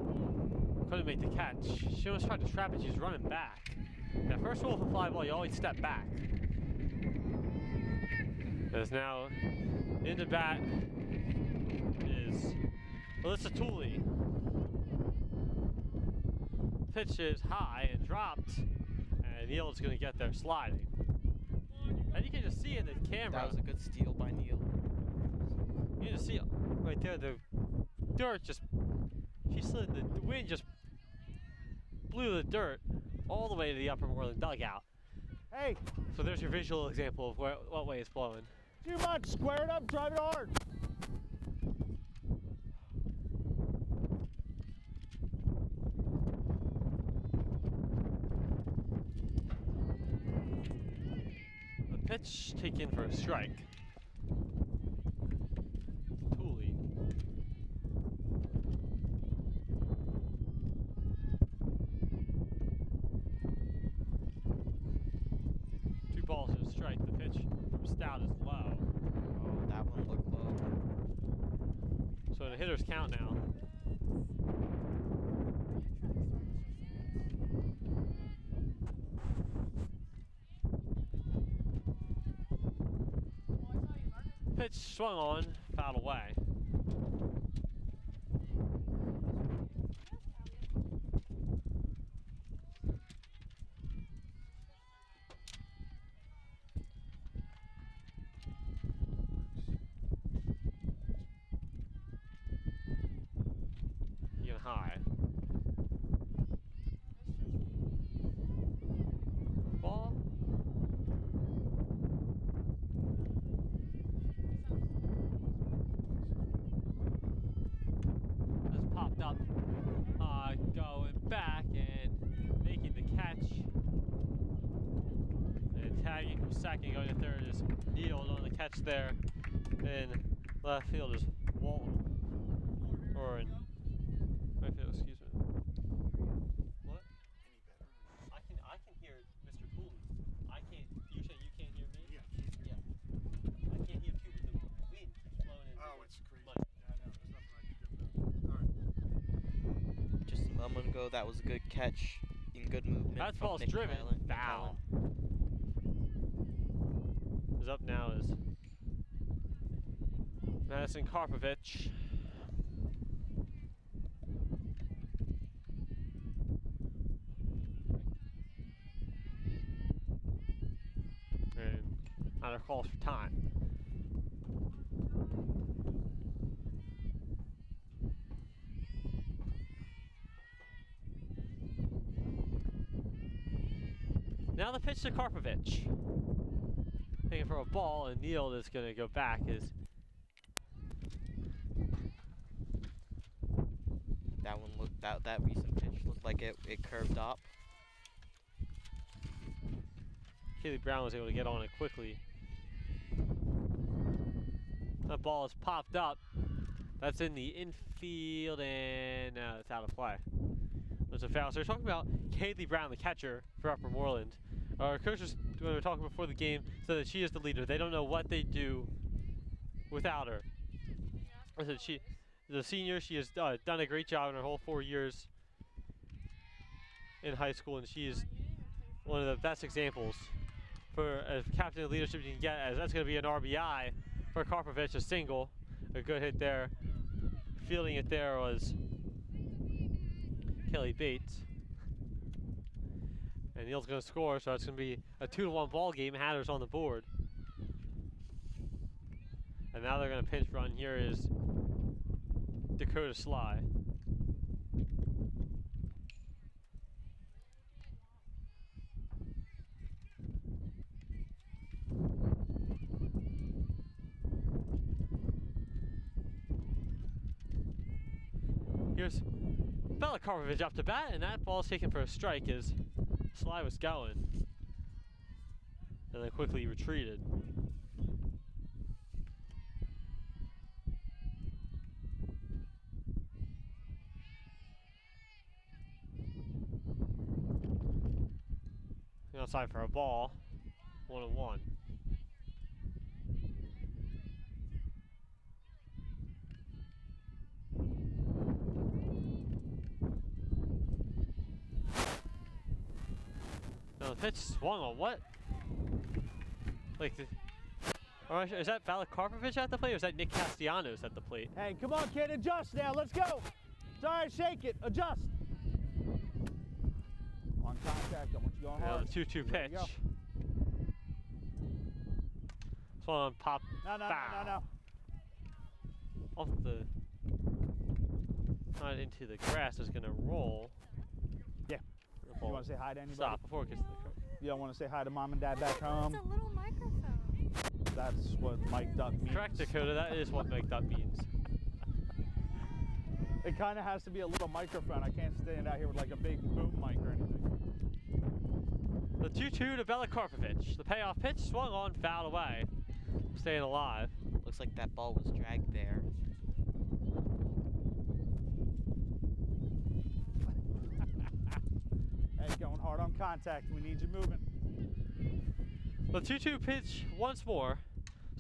couldn't make the catch. She almost tried to trap it. She's running back. That first rule of a fly ball, you always step back. As now in the bat is Alyssa Tooley. Pitch is high and dropped, and Neil's going to get there sliding. And you can just see in the camera. That was a good steal by Neil. You can just see right there the dirt just. She slid, the wind just blew the dirt all the way to the upper Moreland dugout. Hey, So there's your visual example of what way it's blowing. Too much. Square it up. Drive it hard. The pitch taken for a strike. Tooley. Two balls and a strike. The pitch from Stout is low. Oh, that one looked low. So the hitter's count now. Pitch swung on, fouled away. Getting high. Ball. Just popped up. Going back and making the catch. And tagging from second, going to third is Neal on the catch there. And left field is Walton. Or in right field, excuse me. What? I can hear Mr. Cooley. I can't. You say you can't hear me? Yeah, I can't hear Yeah. I can't hear too, but the wind keeps blowing in. Oh, it's crazy. Mud. Yeah, I know. There's nothing I can do about it. All right. Just a moment ago, that was a good catch in good movement. That from ball's Nick driven. Allen. Foul. Is up now is Madison Karpovich. And another calls for time. Now the pitch to Karpovich. Thinking for a ball, and Neal is going to go back. That one looked that recent pitch looked like it curved up. Kaylee Brown was able to get on it quickly. That ball is popped up. That's in the infield, and it's out of play. There's a foul. So we're talking about Kaylee Brown, the catcher for Upper Moreland. Our coaches, when we were talking before the game, said that she is the leader. They don't know what they do without her. I said she, the senior, she has done a great job in her whole 4 years in high school, and she is one of the best examples for a captain of leadership you can get, as that's going to be an RBI for Karpovich, a single. A good hit there. Fielding it there was Kelly Bates. And Neal's going to score, so it's going to be a 2-1 ball game. Hatter's on the board. And now they're going to pinch run. Here is Dakota Sly. Here's Bella Karpovich up to bat, and that ball's taken for a strike as Sly was going. And then quickly retreated. Outside for a ball. 1-1. Now the pitch swung on what? Like, is that Valak Karpovich at the plate, or is that Nick Castellanos at the plate? Hey, come on, kid. Adjust now. Let's go. It's all right. Shake it. Adjust. On contact. Don't want you going Now hard. the 2-2 There you go. pitch. Swung on pop. No. Off the. Not into the grass is going to roll. Yeah. The You ball want to say hi to anybody? stop before it gets to the curve. You don't want to say hi to mom and dad back home? It's a little microphone. Is that That's what mic'd up means. Correct, Dakota. That is what mic'd up means. It kind of has to be a little microphone. I can't stand out here with like a big boom mic or anything. The 2-2 to Belikarpovich. The payoff pitch swung on, fouled away. Staying alive. Looks like that ball was dragged there. Hey, going hard on contact. We need you moving. The 2-2 pitch once more.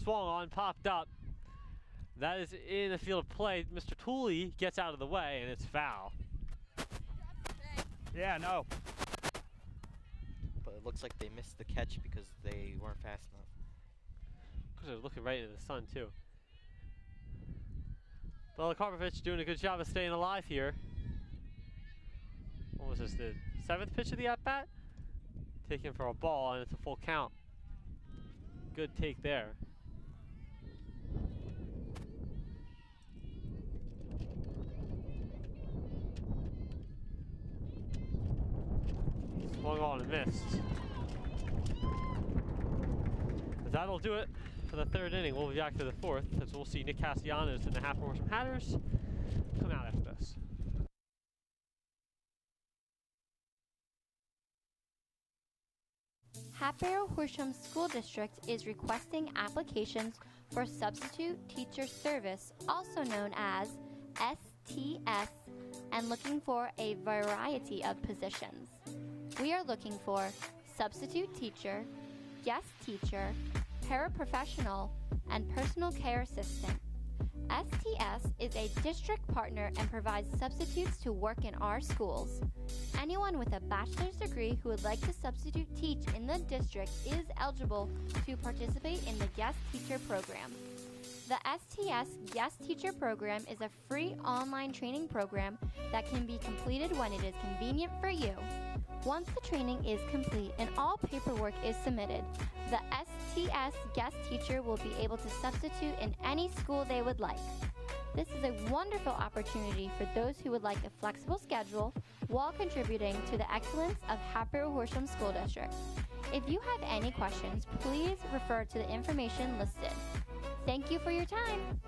Swung on, popped up. That is in the field of play. Mr. Tooley gets out of the way, and it's foul. Yeah, no. But it looks like they missed the catch because they weren't fast enough. Because they're looking right into the sun, too. Belikarpovich doing a good job of staying alive here. What was this, the 7th pitch of the at-bat? Taking for a ball, and it's a full count. Good take there. Swung on and missed. But that'll do it for the 3rd inning. We'll be back to the 4th, as we'll see Nick Castellanos and the Hatboro-Horsham Hatters come out after this. Hatboro-Horsham School District is requesting applications for substitute teacher service, also known as STS, and looking for a variety of positions. We are looking for substitute teacher, guest teacher, paraprofessional, and personal care assistant. STS is a district partner and provides substitutes to work in our schools. Anyone with a bachelor's degree who would like to substitute teach in the district is eligible to participate in the guest teacher program. The STS Guest Teacher Program is a free online training program that can be completed when it is convenient for you. Once the training is complete and all paperwork is submitted, the STS Guest Teacher will be able to substitute in any school they would like. This is a wonderful opportunity for those who would like a flexible schedule while contributing to the excellence of Hatboro-Horsham School District. If you have any questions, please refer to the information listed. Thank you for your time.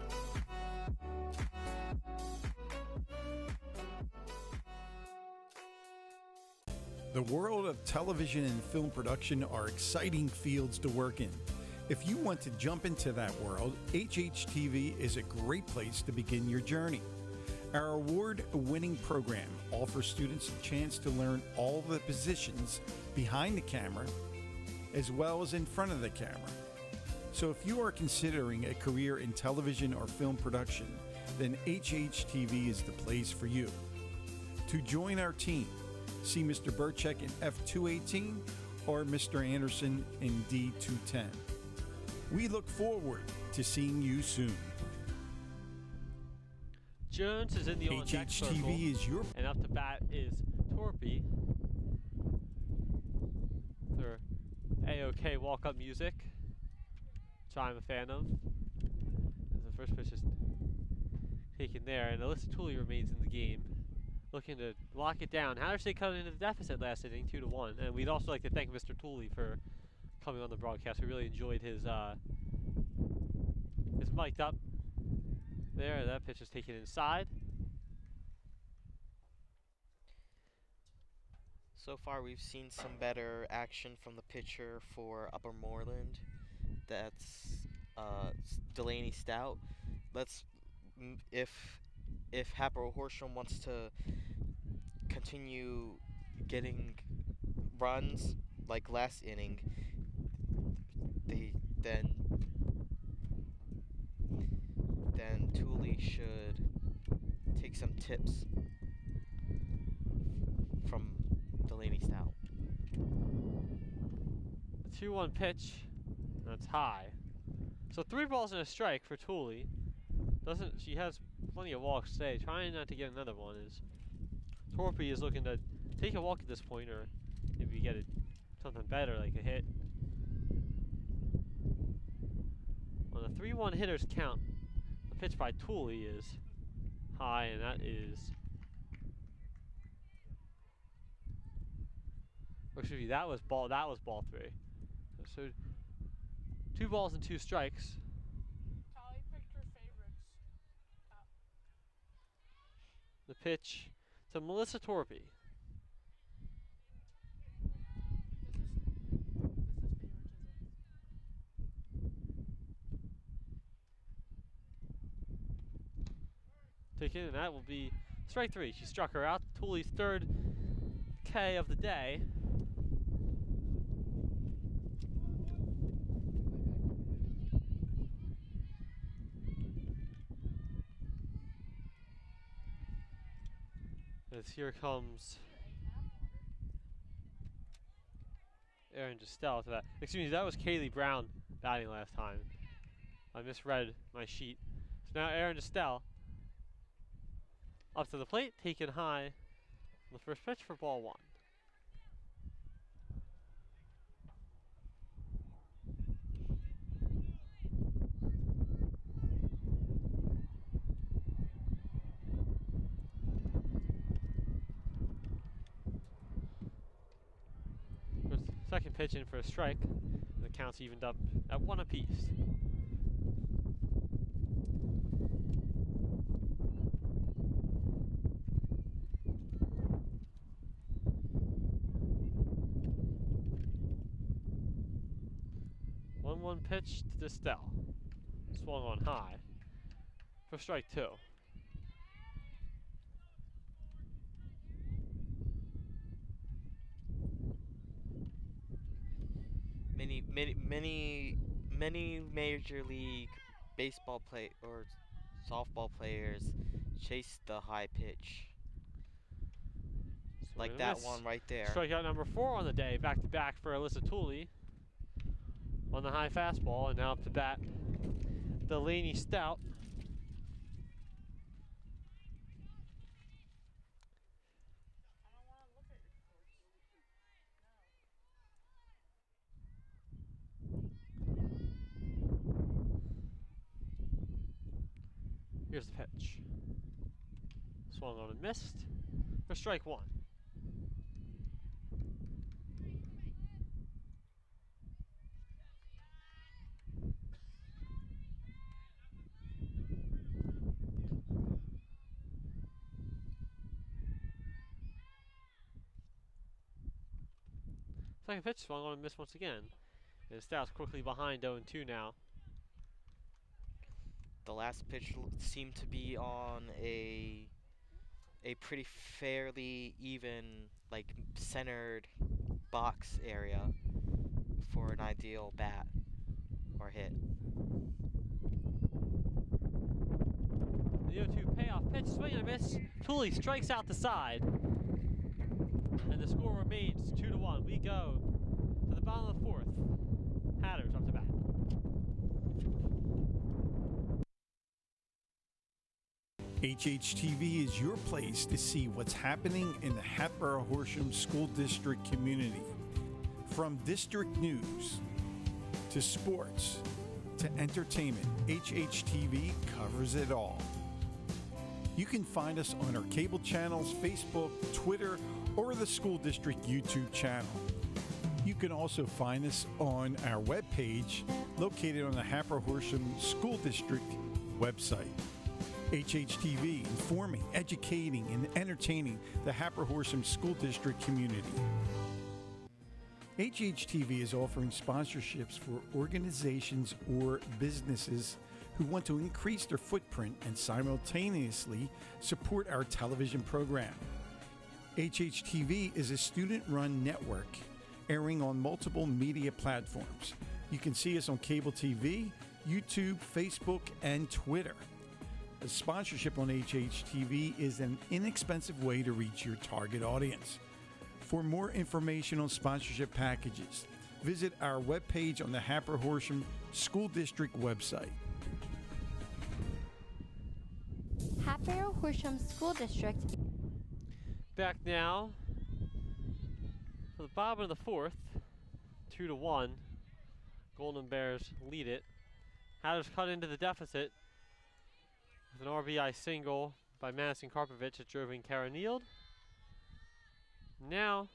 The world of television and film production are exciting fields to work in. If you want to jump into that world, HHTV is a great place to begin your journey. Our award-winning program offers students a chance to learn all the positions behind the camera as well as in front of the camera. So if you are considering a career in television or film production, then HHTV is the place for you. To join our team, see Mr. Burchek in F218 or Mr. Anderson in D210. We look forward to seeing you soon. Jones is in the on-deck circle, HHTV is your... and up to bat is Torpy. Their A-OK walk-up music, which I'm a fan of. As the first pitch is taken there, and Alyssa Tooley remains in the game, looking to lock it down. Hatters State cut into the deficit last inning, 2-1, and we'd also like to thank Mr. Tooley for coming on the broadcast. We really enjoyed his mic'd up there. That pitch is taken inside. So far, we've seen some better action from the pitcher for Upper Moreland. That's Delaney Stout. If Hatboro-Horsham wants to continue getting runs like last inning, then Tooley should take some tips from Delaney Stout. The 2-1 pitch, that's high. So 3 balls and a strike for Tooley. She has plenty of walks today. Trying not to get another one is Torpy is looking to take a walk at this point, or maybe get something better like a hit. On the 3-1 hitters count, the pitch by Tooley is high, and that is, or excuse me, that was ball 3. So 2 balls and 2 strikes. Tally picked her favorites. The pitch to Melissa Torpy. This is favoritism. Taken, and that will be strike 3. She struck her out. Tooley's 3rd K of the day. As here comes Erin Gistel to that. Excuse me, that was Kaylee Brown batting last time. I misread my sheet. So now Erin Gistel up to the plate, taken high on the first pitch for ball 1. Second pitch in for a strike. The count's evened up at 1 apiece. One pitch to Distel. Swung on high for strike 2. Many major league baseball play or softball players chase the high pitch. Swing Like and a that miss. one right there. Strikeout number 4 on the day, back to back for Alyssa Tooley on the high fastball, and now up to bat Delaney Stout. I don't want to look at your cards. Here's the pitch. Swung on and missed for strike 1. Second pitch swung on and missed once again. And Stout's quickly behind 0-2 now. The last pitch seemed to be on a pretty fairly even, like, centered box area for an ideal bat or hit. The 0-2 payoff pitch, swing and a miss. Tooley strikes out the side. And the score remains 2-1. We go to the bottom of the 4th. Hatters up to bat. HHTV is your place to see what's happening in the Hatboro-Horsham School District community. From district news to sports to entertainment, HHTV covers it all. You can find us on our cable channels, Facebook, Twitter, or the school district YouTube channel. You can also find us on our webpage located on the Hatboro-Horsham School District website. HHTV, informing, educating, and entertaining the Hatboro-Horsham School District community. HHTV is offering sponsorships for organizations or businesses who want to increase their footprint and simultaneously support our television program. HHTV is a student-run network airing on multiple media platforms. You can see us on cable TV, YouTube, Facebook, and Twitter. A sponsorship on HHTV is an inexpensive way to reach your target audience. For more information on sponsorship packages, visit our webpage on the Hatboro-Horsham School District website. Hatboro-Horsham School District. Back now for the bottom of the 4th. 2-1. Golden Bears lead it. Hatters cut into the deficit with an RBI single by Madison Karpovich that drove in Kara Nield. Now,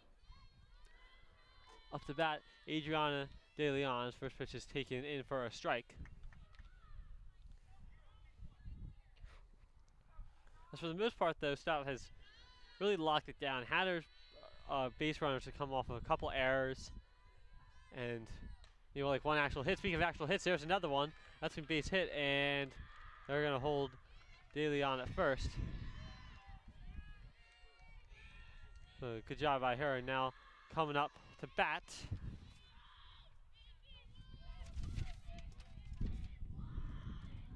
up to bat, Adriana De Leon's first pitch is taken in for a strike. As for the most part, though, Stout has really locked it down. Hatter's base runners have come off of a couple errors, and like one actual hit. Speaking of actual hits, there's another one. That's been base hit, and they're gonna hold De Leon at first. So good job by her. And now coming up to bat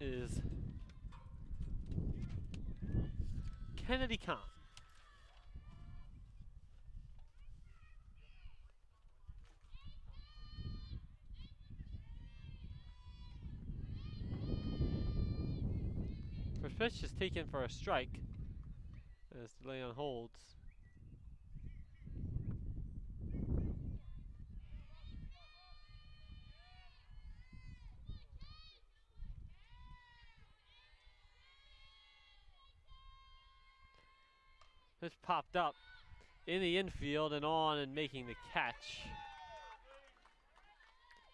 is Kennedy Khan. First pitch is taken for a strike as Leon holds. This popped up in the infield and on and making the catch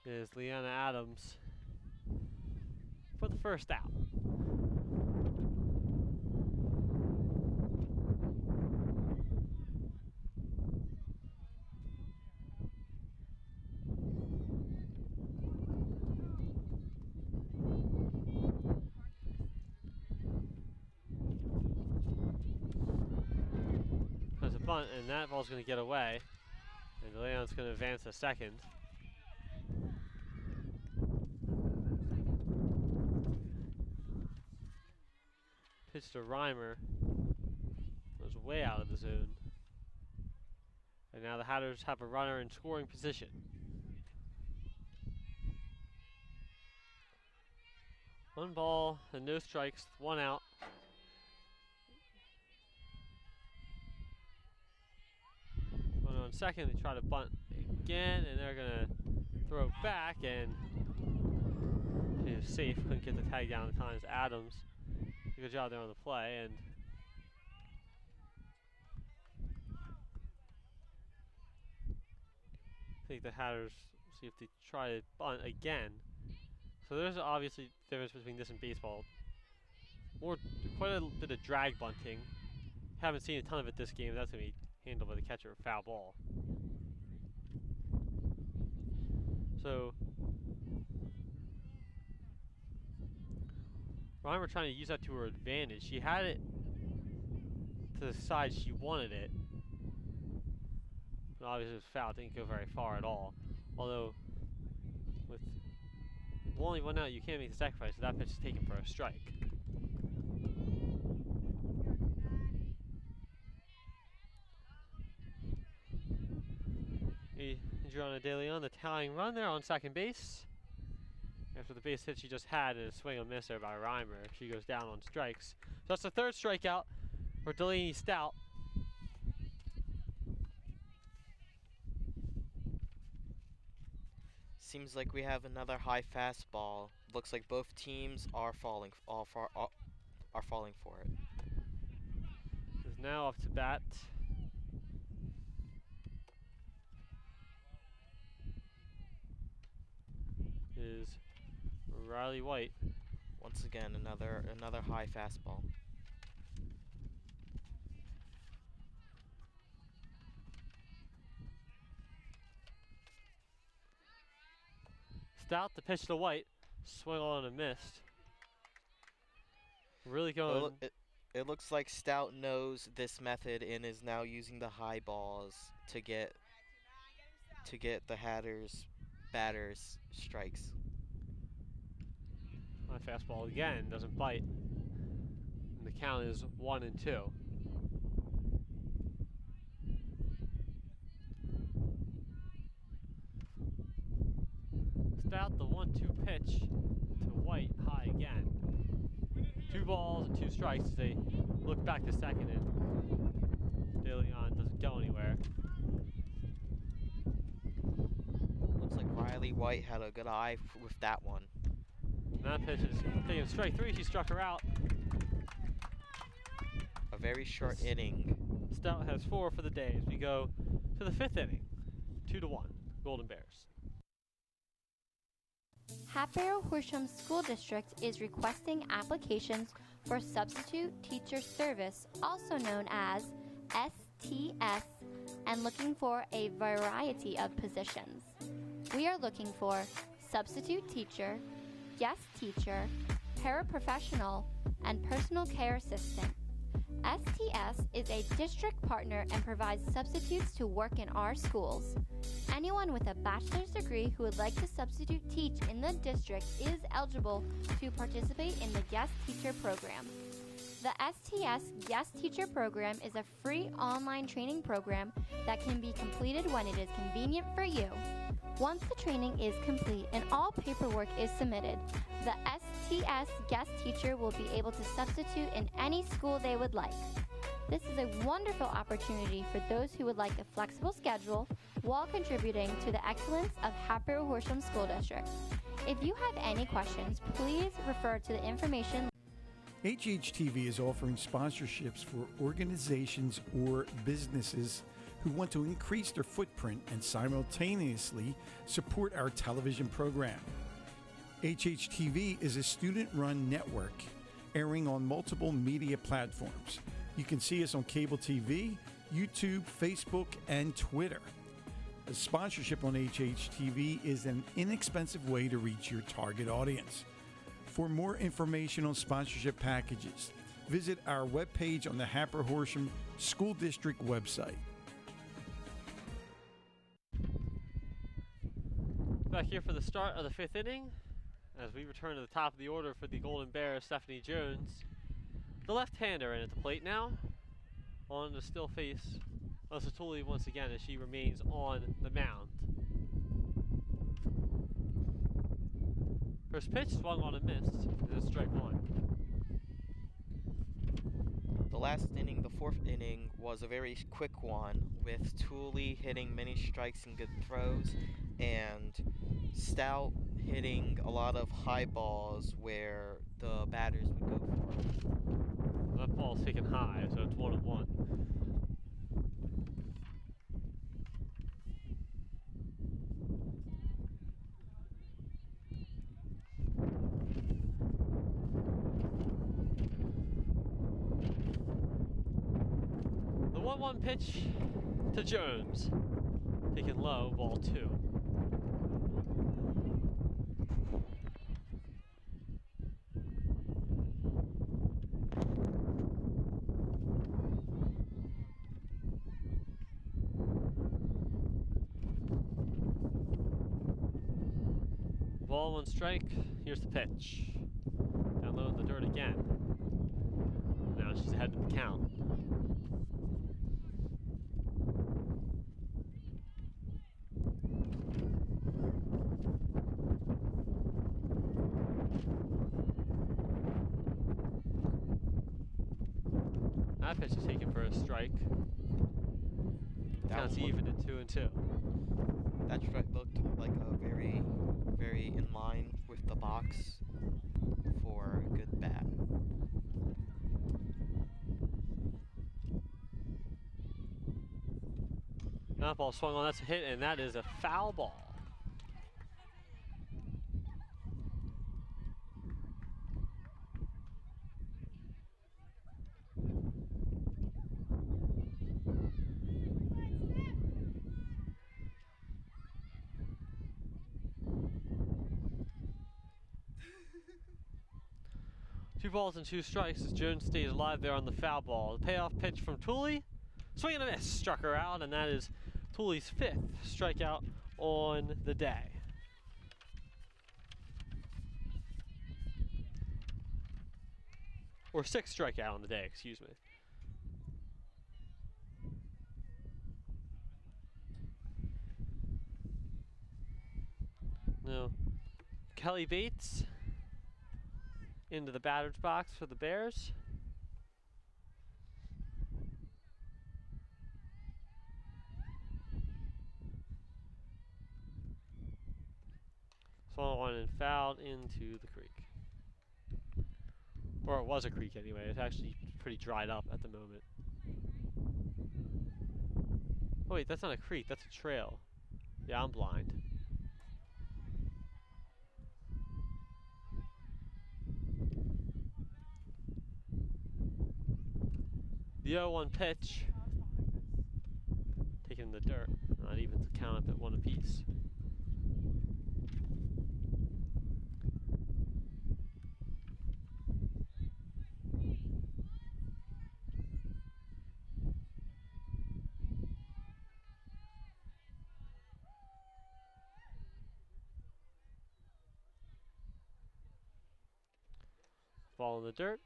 is Leanna Adams for the first out. There's a bunt, and that ball's going to get away. And Leon's going to advance a second. Pitch to Reimer. Was way out of the zone. And now the Hatters have a runner in scoring position. One ball and no strikes, one out. On second, they try to bunt again, and they're gonna throw it back, and he was safe. Couldn't get the tag down in time. Adams, good job there on the play, and I think the Hatters see if they try to bunt again. So there's obviously a difference between this and baseball. Quite a bit of drag bunting. Haven't seen a ton of it this game. That's gonna be handled by the catcher, a foul ball. So Reimer trying to use that to her advantage. She had it to the side she wanted it, but obviously it was foul. It didn't go very far at all. Although with only one out, you can't make the sacrifice. So that pitch is taken for a strike. Adriana De Leon, the tying run there on second base. After the base hit she just had and a swing and miss there by Reimer, she goes down on strikes. So that's the third strikeout for Delaney Stout. Seems like we have another high fastball. Looks like both teams are falling for it. Is now up to bat. Is Riley White. Once again, another high fastball. Stout the pitch to White, swung on and missed. Really going. It looks like Stout knows this method and is now using the high balls to get the Hatters batters strikes. My fastball again doesn't bite. And the count is 1-2. Stout the 1-2 pitch to White, high again. 2 balls and 2 strikes as they look back to second, and De Leon doesn't go anywhere. Looks like Riley White had a good eye with that one. And that pitch is taking strike 3. She struck her out. A very short inning. Stout has 4 for the day as we go to the 5th inning. 2-1, Golden Bears. Hatboro-Horsham School District is requesting applications for Substitute Teacher Service, also known as STS, and looking for a variety of positions. We are looking for substitute teacher, guest teacher, paraprofessional, and personal care assistant. STS is a district partner and provides substitutes to work in our schools. Anyone with a bachelor's degree who would like to substitute teach in the district is eligible to participate in the guest teacher program. The STS Guest Teacher Program is a free online training program that can be completed when it is convenient for you. Once the training is complete and all paperwork is submitted, the STS Guest Teacher will be able to substitute in any school they would like. This is a wonderful opportunity for those who would like a flexible schedule while contributing to the excellence of Hatboro-Horsham School District. If you have any questions, please refer to the information. HHTV is offering sponsorships for organizations or businesses who want to increase their footprint and simultaneously support our television program. HHTV is a student-run network airing on multiple media platforms. You can see us on cable TV, YouTube, Facebook, and Twitter. A sponsorship on HHTV is an inexpensive way to reach your target audience. For more information on sponsorship packages, visit our webpage on the Hatboro-Horsham School District website. Back here for the start of the 5th inning, as we return to the top of the order for the Golden Bears, Stephanie Jones. The left-hander in at the plate now, on the still face of Satuli once again as she remains on the mound. First pitch swung on and missed, and it's strike one. The last inning, the 4th inning, was a very quick one, with Tooley hitting many strikes and good throws, and Stout hitting a lot of high balls where the batters would go for. That ball's taken high, so it's 1-1. The 1-1 pitch to Jones. Taken low, ball 2. Ball 1 strike. Here's the pitch. Down low in the dirt again. Now she's ahead in the count. That pitch is taken for a strike. Counts even at 2-2. That strike looked like a very, very in line with the box for a good bat. That ball swung on, that's a hit, and that is a foul ball. Two balls and 2 strikes as Jones stays alive there on the foul ball. The payoff pitch from Tooley. Swing and a miss. Struck her out, and that is Tooley's 5th strikeout on the day. Or 6th strikeout on the day, excuse me. Now, Kelly Bates into the batter's box for the Bears. Swung on and fouled into the creek. Or it was a creek anyway. It's actually pretty dried up at the moment. Oh wait, that's not a creek, that's a trail. Yeah, I'm blind. The 0-1 pitch. Taken in the dirt. Not even to count up at 1 apiece. Ball in the dirt.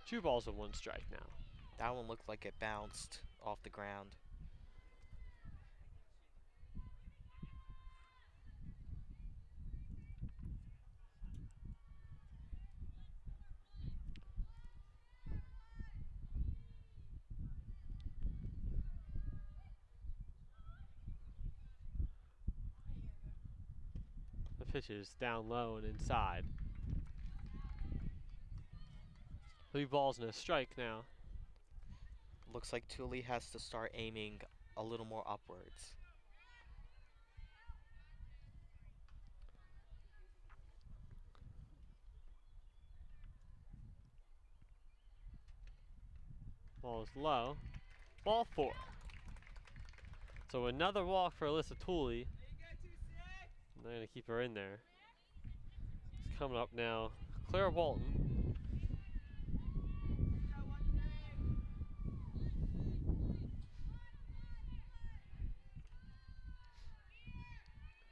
2 balls and 1 strike now. That one looked like it bounced off the ground. The pitch is down low and inside. 3 balls and a strike now. Looks like Thule has to start aiming a little more upwards. Ball is low. Ball 4. So another walk for Alyssa Thule. They're going to keep her in there. It's coming up now. Claire Walton.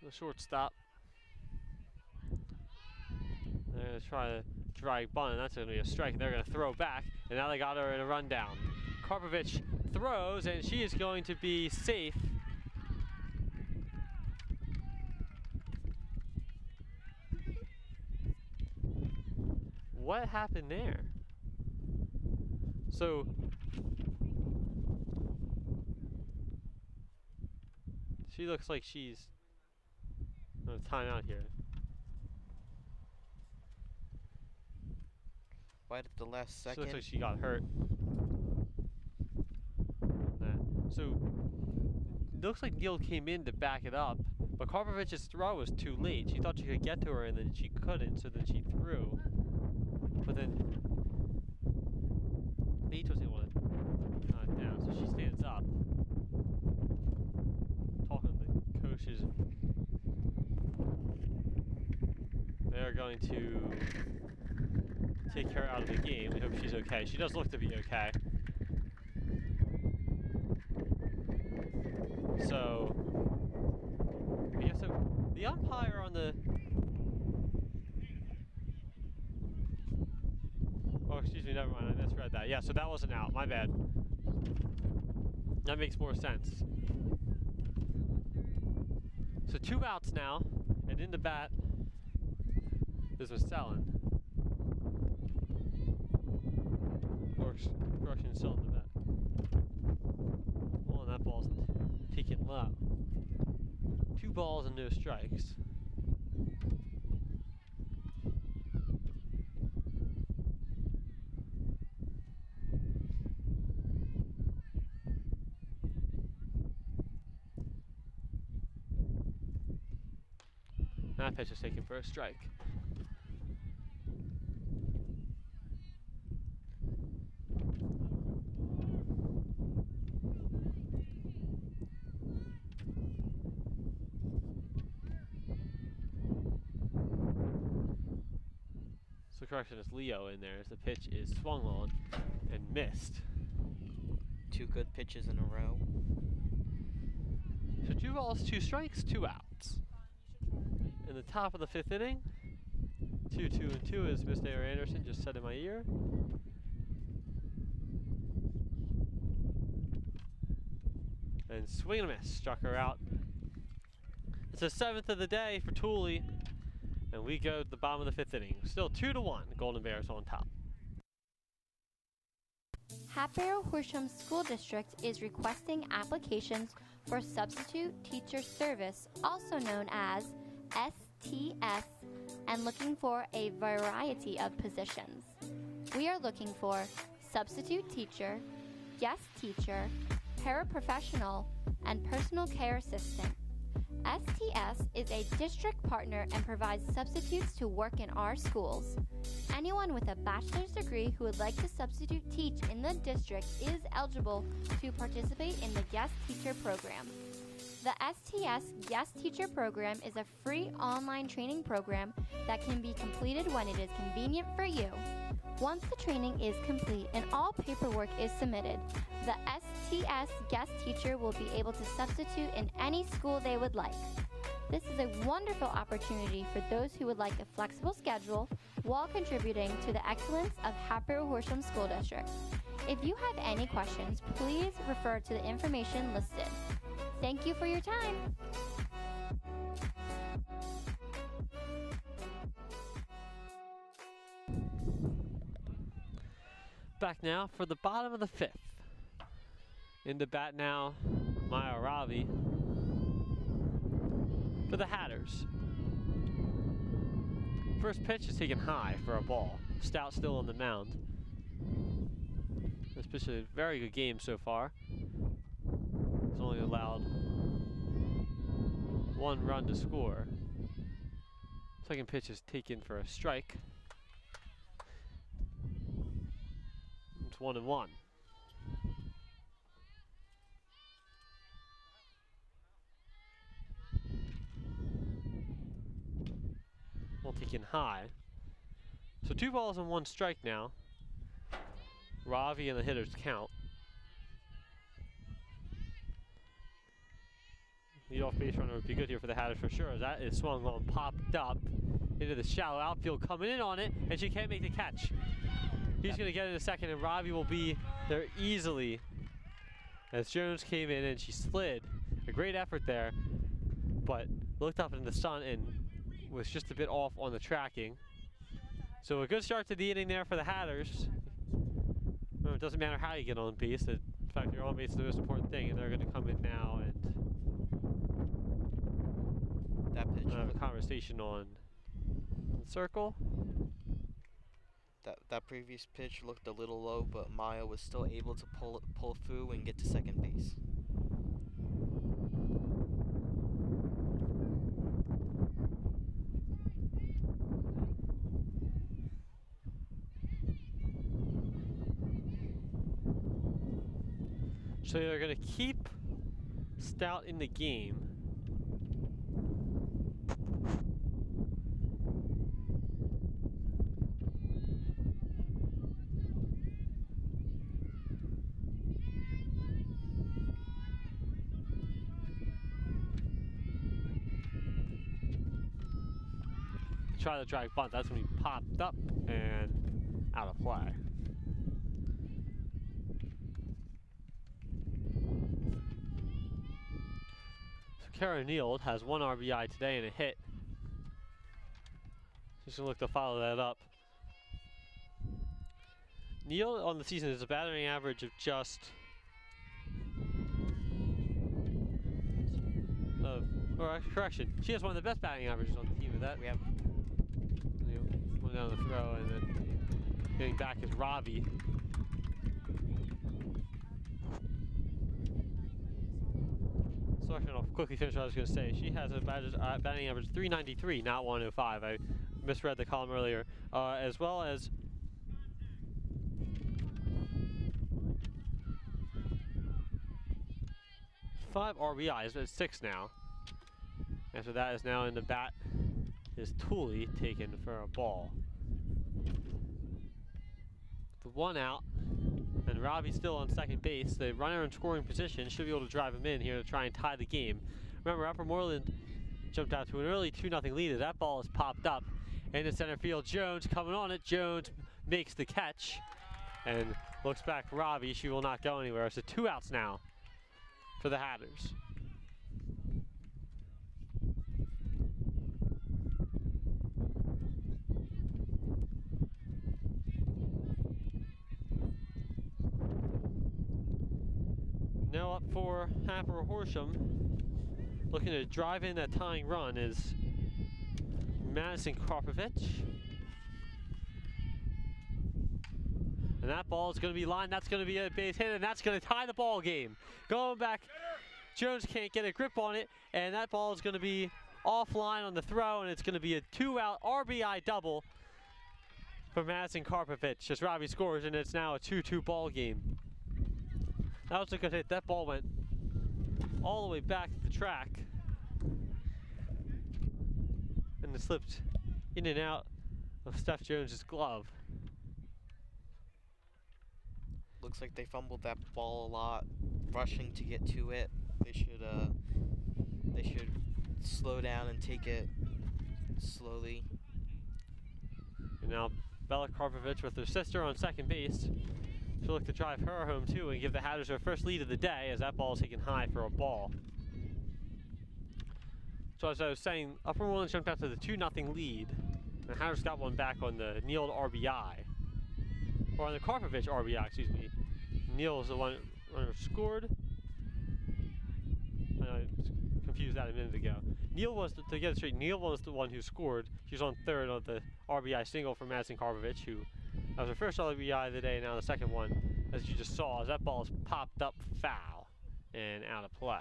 The shortstop. They're going to try to drag bunt, and that's going to be a strike. They're going to throw back, and now they got her in a rundown. Karpovich throws, and she is going to be safe. What happened there? So she looks like she's on a timeout here. Right at the last She second. looks like she got hurt. So it looks like Neal came in to back it up, but Karpovich's throw was too late. She thought she could get to her, and then she couldn't, so then she threw. But then Beatos didn't want to knock it down, so she stands up. Talking to the coaches. They're going to take her out of the game. We hope she's okay. She does look to be okay. So, yeah, so the umpire on the... Oh, excuse me, never mind, I misread that. Yeah, so that wasn't out, my bad. That makes more sense. So 2 outs now, and in the bat is Massellin. Or, correction, still in the bat. Well, and that ball's peaking low. 2 balls and no strikes. That pitch is taken for a strike. So correction is Leo in there as the pitch is swung on and missed. 2 good pitches in a row. So 2 balls, 2 strikes, 2 outs. In the top of the 5th inning, 2-2-2 as Miss Nair Anderson just said in my ear. And swing and a miss, struck her out. It's the 7th of the day for Thule, and we go to the bottom of the 5th inning. Still 2-1, Golden Bears on top. Hatboro-Horsham School District is requesting applications for substitute teacher service, also known as STS, and looking for a variety of positions. We are looking for substitute teacher, guest teacher, paraprofessional, and personal care assistant. STS is a district partner and provides substitutes to work in our schools. Anyone with a bachelor's degree who would like to substitute teach in the district is eligible to participate in the guest teacher program. The STS Guest Teacher Program is a free online training program that can be completed when it is convenient for you. Once the training is complete and all paperwork is submitted, the STS Guest Teacher will be able to substitute in any school they would like. This is a wonderful opportunity for those who would like a flexible schedule while contributing to the excellence of Hatboro-Horsham School District. If you have any questions, please refer to the information listed. Thank you for your time. Back now for the bottom of the 5th. In the bat now, Maya Ravi for the Hatters. First pitch is taken high for a ball. Stout still on the mound. This pitch is a very good game so far. It's only allowed 1 run to score. Second pitch is taken for a strike. It's 1-1. Ball taken high. So 2 balls and 1 strike now. Ravi and the hitters count. The off base runner would be good here for the Hatters for sure. That is swung on, popped up into the shallow outfield, coming in on it, and she can't make the catch. He's going to get it in a second, and Ravi will be there easily as Jones came in and she slid. A great effort there, but looked up in the sun and was just a bit off on the tracking. So a good start to the inning there for the Hatters. It doesn't matter how you get on base. In fact, your on base is the most important thing, and they're going to come in now and That pitch. have a conversation on the circle. That previous pitch looked a little low, but Maya was still able to pull through and get to second base. So they're going to keep Stout in the game. Try the drag bunt. That's when he popped up and out of play. Kara Neal has 1 RBI today and a hit. Just gonna look to follow that up. Neal on the season is a batting average of just correction. She has one of the best batting averages on the team. With that, we have one down the throw, and then getting back is Ravi. So I'll quickly finish what I was going to say. She has a batting average 393, not 105. I misread the column earlier. As well as five RBIs, but 6 now. After that is now in the bat is Tooley taken for a ball. The 1 out, and Ravi's still on second base. The runner in scoring position should be able to drive him in here to try and tie the game. Remember, Upper Moreland jumped out to an early 2-0 lead as that ball is popped up into center field. Jones coming on it. Jones makes the catch and looks back Ravi. She will not go anywhere. So 2 outs now for the Hatters. Now up for Hatboro-Horsham, looking to drive in that tying run is Madison Kropovich. And that ball is going to be lined. That's going to be a base hit, and that's going to tie the ball game. Going back Jones can't get a grip on it, and that ball is going to be offline on the throw, and it's going to be a 2-out RBI double for Madison Karpovich as Robbie scores, and it's now a 2-2 ball game. That was a good hit. That ball went all the way back to the track, and it slipped in and out of Steph Jones's glove. Looks like they fumbled that ball a lot, rushing to get to it. They should slow down and take it slowly. And now Bella Karpovich with her sister on second base. She'll look to drive her home too and give the Hatters their first lead of the day as that ball is taken high for a ball. So as I was saying, Upper Moreland jumped out to the 2-0 lead. And the Hatters got one back on the Neal RBI. Or on the Karpovich RBI, excuse me. Neal is the one who scored. I confused that a minute ago. Neal was, to get it straight, Neal was the one who scored. She was on third on the RBI single for Madison Karpovich, who that was her first RBI of the day, now the second one, as you just saw, as that ball is popped up foul and out of play.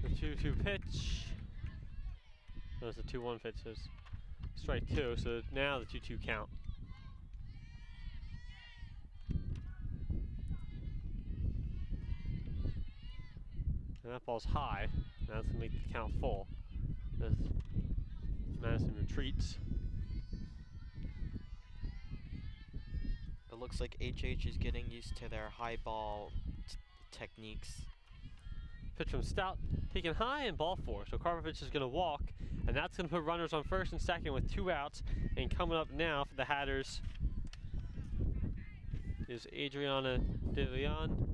The 2-2 pitch. No, it's a 2-1 pitch, so it's strike two, so now the 2-2 count. And that ball's high. Now it's going to make the count full. As Madison retreats. It looks like HH is getting used to their high ball techniques. Pitch from Stout, taken high and ball four. So Karpovich is going to walk, and that's going to put runners on first and second with 2 outs. And coming up now for the Hatters is Adriana De Leon.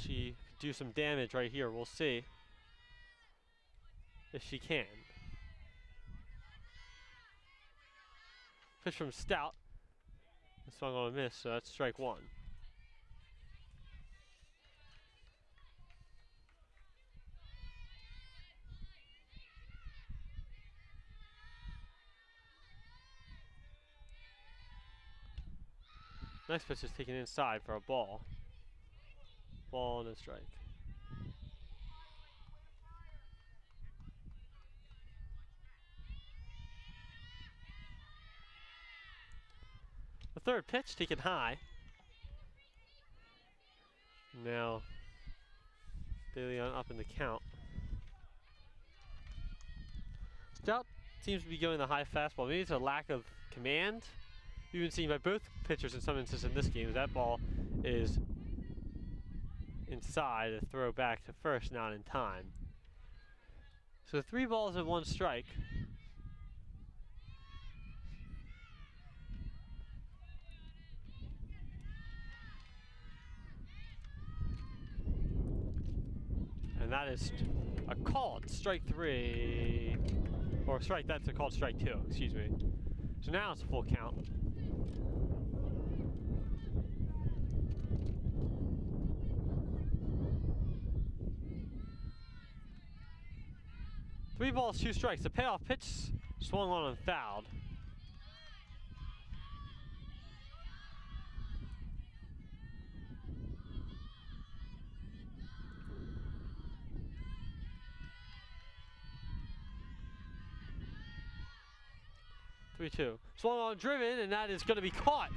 She could do some damage right here. We'll see if she can. Pitch from Stout. This one on a miss, so that's strike one. Next pitch is taken inside for a ball. Ball and a strike. The third pitch taken high. Now, De Leon up in the count. Stout seems to be going the high fastball. Maybe it's a lack of command. You've been seen by both pitchers in some instances in this game. That ball is inside, a throw back to first, not in time. So 3 balls and 1 strike. And that is a called strike 3. Or strike, that's a called strike 2, excuse me. So now it's a full count. Three balls, 2 strikes. The payoff pitch swung on and fouled. Three-two. Swung on, driven, and that is going to be caught.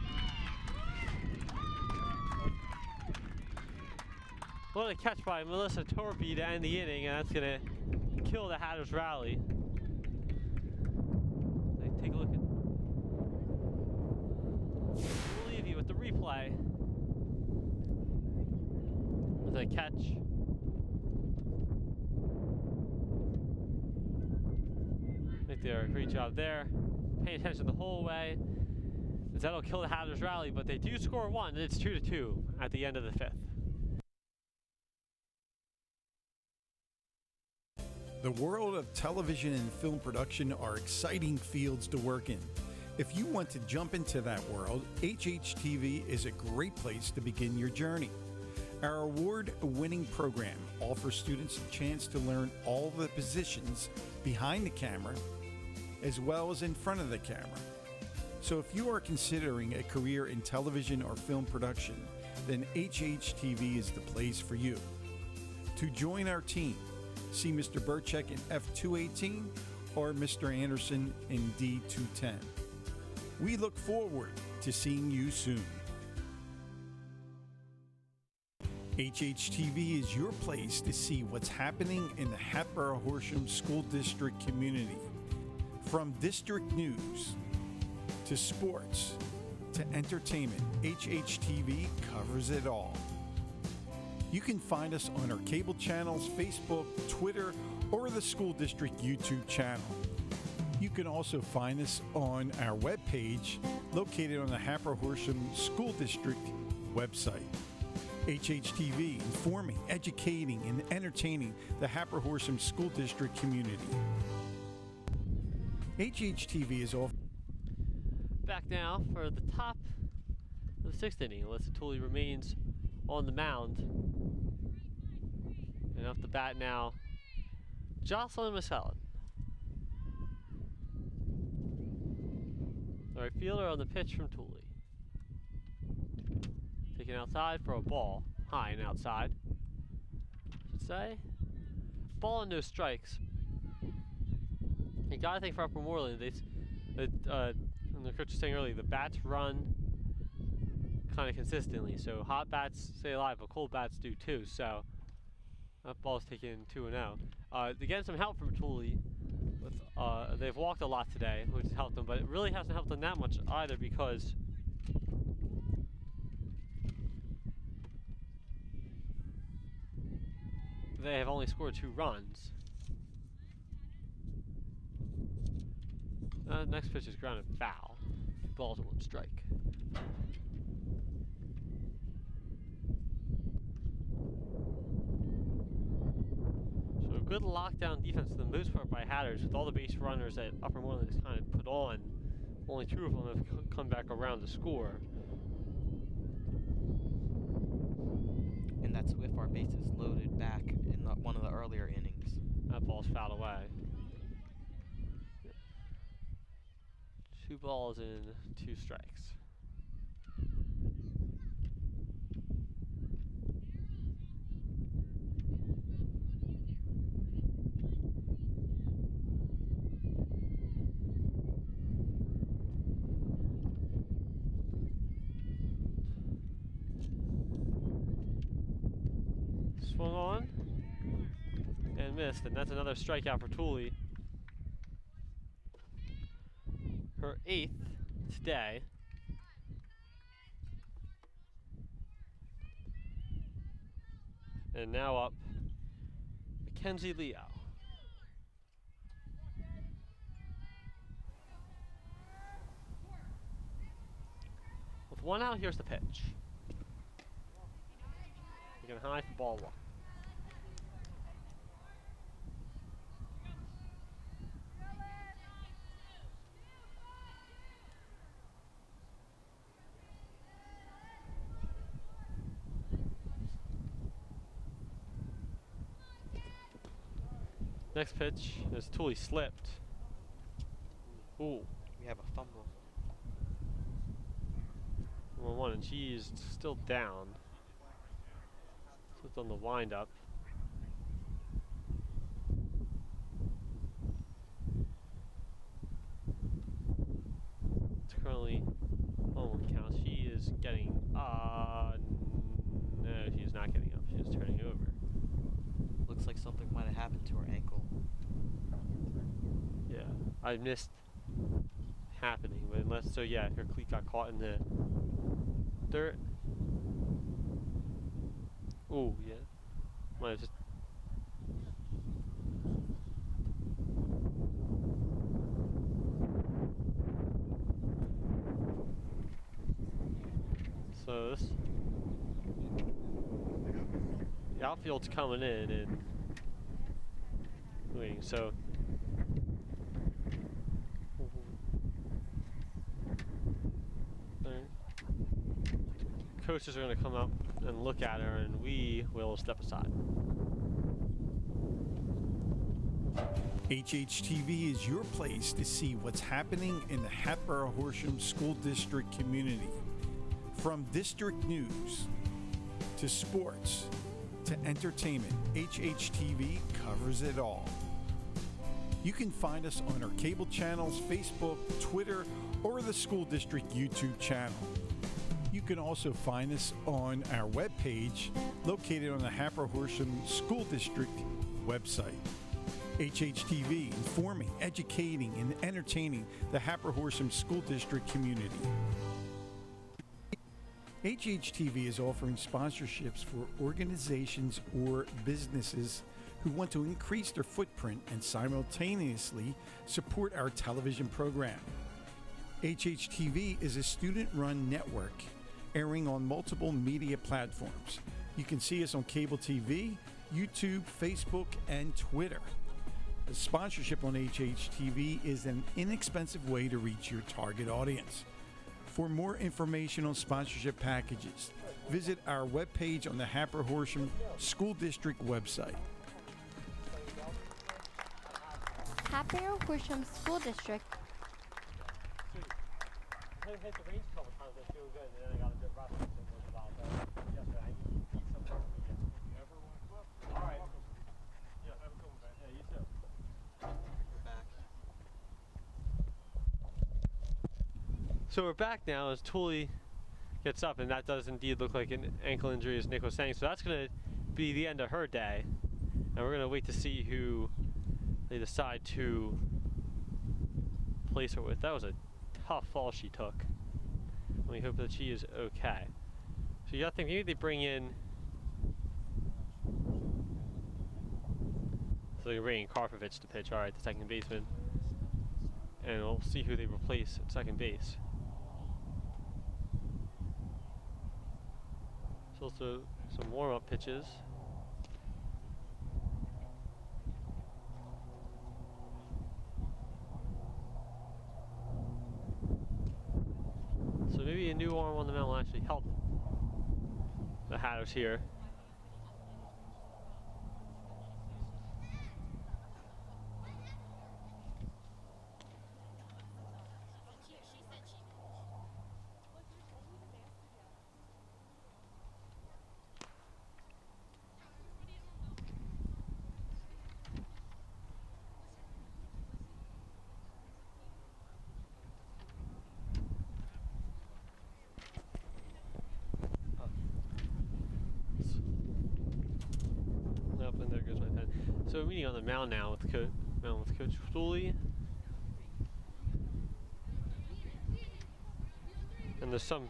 What a catch by Melissa Torpy to end the inning, and that's going to kill the Hatters rally. Let's take a look at. We'll leave you with the replay. With a catch. I think they did a great job there. Paying attention the whole way. As that'll kill the Hatters rally, but they do score 1, and it's 2-2 at the end of the 5th. The world of television and film production are exciting fields to work in. If you want to jump into that world, HHTV is a great place to begin your journey. Our award-winning program offers students a chance to learn all the positions behind the camera as well as in front of the camera. So if you are considering a career in television or film production, then HHTV is the place for you. To join our team, see Mr. Burchek in F218 or Mr. Anderson in D210. We look forward to seeing you soon. HHTV is your place to see what's happening in the Hatboro-Horsham School District community. From district news to sports to entertainment, HHTV covers it all. You can find us on our cable channels, Facebook, Twitter, or the school district YouTube channel. You can also find us on our webpage located on the Hatboro-Horsham School District website. HHTV, informing, educating, and entertaining the Hatboro-Horsham School District community. HHTV is all. Back now for the top of the 6th inning. Alyssa Tooley remains on the mound. And off the bat now, Jocelyn Massellin. The right fielder on the pitch from Tooley. Taken outside for a ball. High and outside, I should say. Ball and no strikes. You gotta think for Upper Moreland, and the coach was saying earlier, the bats run kind of consistently. So hot bats stay alive, but cold bats do too. So that ball's taken 2-0. They get some help from Tooley. They've walked a lot today, which has helped them, but it really hasn't helped them that much either because they have only scored 2 runs. Next pitch is grounded foul. Ball's 1 strike. So a good lockdown defense for the most part by Hatters, with all the base runners that Upper Moreland has kind of put on. Only 2 of them have come back around to score. And that's with our bases loaded back in one of the earlier innings. That ball's fouled away. 2 balls and 2 strikes. Swung on and missed, and that's another strikeout for Tooley. Her 8th today. And now up, Mackenzie Leo. With 1 out, here's the pitch. Taking high for ball 1. Next pitch is Tooley slipped. Ooh. We have a fumble. 1-1, and she's still down. Slipped on the windup. It's currently 1-1 count. She is getting, no, she's not getting up. She's turning over. Looks like something might have happened to her ankle. Yeah, I missed happening, but unless so, yeah, her cleat got caught in the dirt. Oh yeah, might have just. So this, the outfield's coming in and waiting. So coaches are going to come up and look at her, and we will step aside. HHTV is your place to see what's happening in the Hatboro-Horsham School District community. From district news to sports to entertainment, HHTV covers it all. You can find us on our cable channels, Facebook, Twitter, or the school district YouTube channel. You can also find us on our webpage located on the Hatboro-Horsham School District website. HHTV, informing, educating, and entertaining the Hatboro-Horsham School District community. HHTV is offering sponsorships for organizations or businesses who want to increase their footprint and simultaneously support our television program. HHTV is a student-run network airing on multiple media platforms. You can see us on cable TV, YouTube, Facebook, and Twitter. The sponsorship on HHTV is an inexpensive way to reach your target audience. For more information on sponsorship packages, visit our webpage on the Hatboro-Horsham School District website. Hatboro-Horsham School District So we're back now as Tooley gets up, and that does indeed look like an ankle injury, as Nick was saying. So that's going to be the end of her day, and we're going to wait to see who they decide to place her with. That was a tough fall she took. And we hope that she is okay. So you got to think maybe they bring in. So they're bringing Karpovich to pitch, all right, the second baseman, and we'll see who they replace at second base. So also some warm-up pitches. So maybe a new arm on the mound will actually help the Hatters here. And there goes my pen. So we're meeting on the mound now with Coach Tooley. And there's some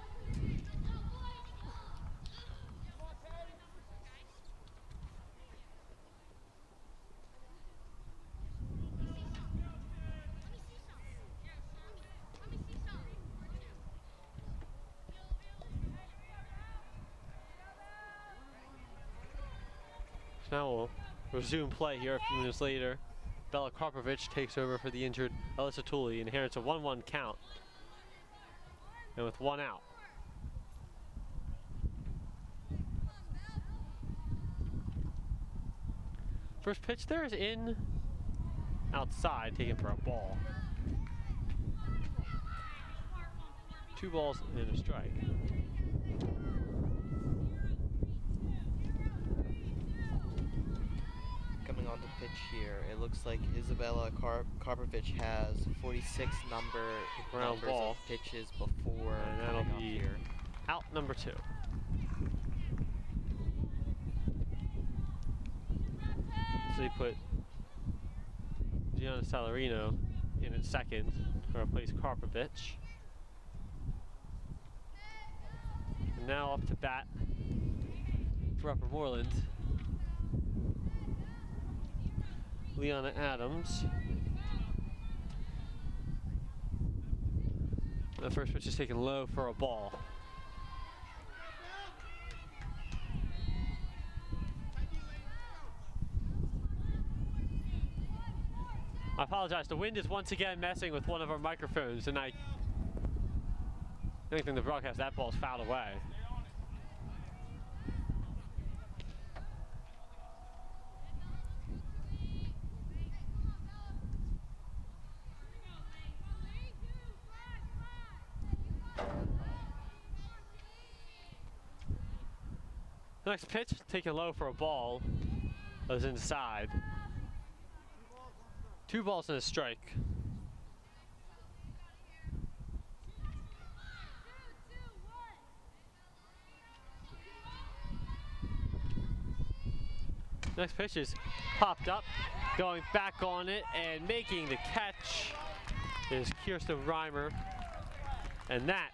now we'll resume play here a few minutes later. Bella Karpovich takes over for the injured Alyssa Tooley, and here it's a 1-1 count. And with one out. First pitch there is in outside, taken for a ball. 2 balls and a strike. Coming on to pitch here, it looks like Isabella Karpovich has 46 numbers ball. of pitches before And that'll coming off be here. out number 2. So they put Gianna Salarino in at second to replace Karpovich. And now up to bat for Upper Moreland, Leona Adams. The first pitch is taken low for a ball. I apologize, the wind is once again messing with one of our microphones, and I think in the broadcast that ball's fouled away. Next pitch, taken low for a ball. That was inside. 2 balls and a strike. Next pitch is popped up, going back on it and making the catch is Kirsten Reimer. And that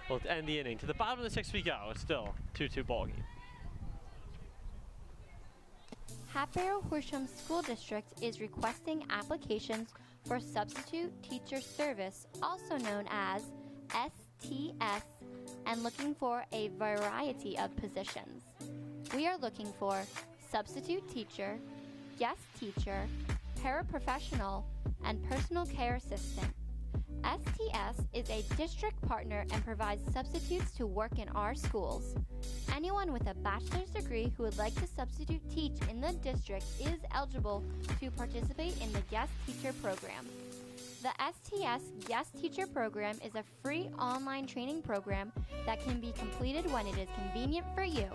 will end the inning. To the bottom of the 6th we go. It's still 2-2 ball game. Hatboro-Horsham School District is requesting applications for substitute teacher service, also known as STS, and looking for a variety of positions. We are looking for substitute teacher, guest teacher, paraprofessional, and personal care assistant. STS is a district partner and provides substitutes to work in our schools. Anyone with a bachelor's degree who would like to substitute teach in the district is eligible to participate in the guest teacher program. The STS Guest Teacher Program is a free online training program that can be completed when it is convenient for you.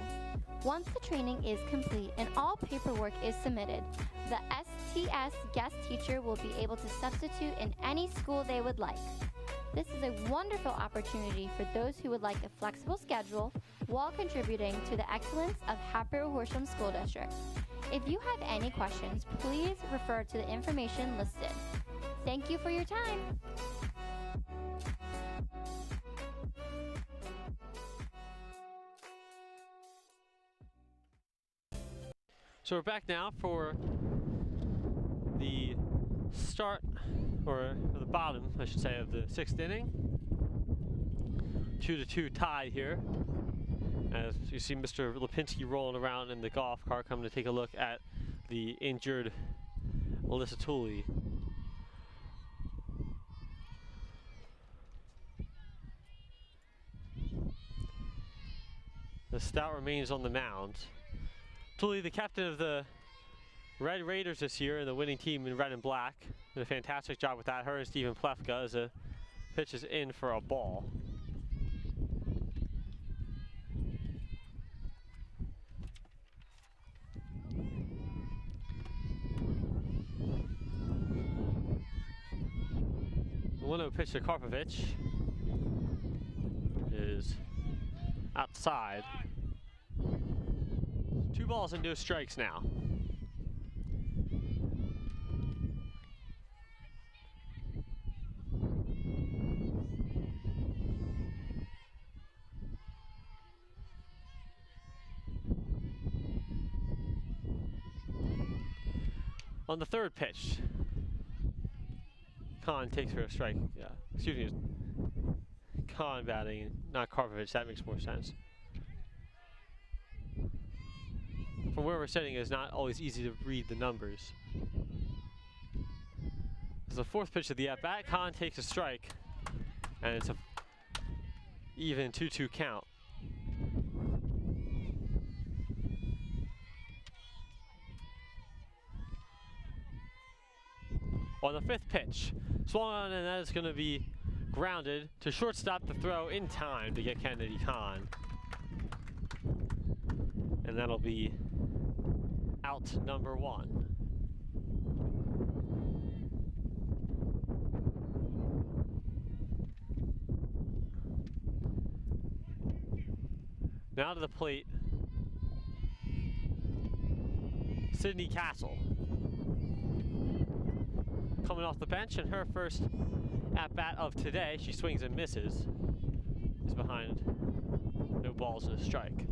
Once the training is complete and all paperwork is submitted, the STS guest teacher will be able to substitute in any school they would like. This is a wonderful opportunity for those who would like a flexible schedule while contributing to the excellence of Hatboro-Horsham School District. If you have any questions, please refer to the information listed. Thank you for your time. So we're back now for the start, or the bottom, I should say, of the 6th inning. 2-2 tie here. As you see Mr. Lipinski rolling around in the golf cart, coming to take a look at the injured Alyssa Tooley. The stout remains on the mound. Tooley, the captain of the Red Raiders this year and the winning team in red and black, did a fantastic job with that. Her and Stephen Plefka as the pitch is in for a ball. The 1-0 pitch to Karpovich is outside. 2 balls and no strikes now. On the 3rd pitch, Khan takes for a strike. Yeah, excuse me, Khan batting, not Karpovich. That makes more sense. From where we're sitting, it's not always easy to read the numbers. This is the 4th pitch of the at-bat. Khan takes a strike, and it's a even 2-2 count. On the 5th pitch, swung on, and that is going to be grounded to shortstop. The throw in time to get Kennedy Khan. And that'll be out number 1. Now to the plate, Sydney Castle. Coming off the bench, and her first at-bat of today, she swings and misses. Is behind no balls and a strike.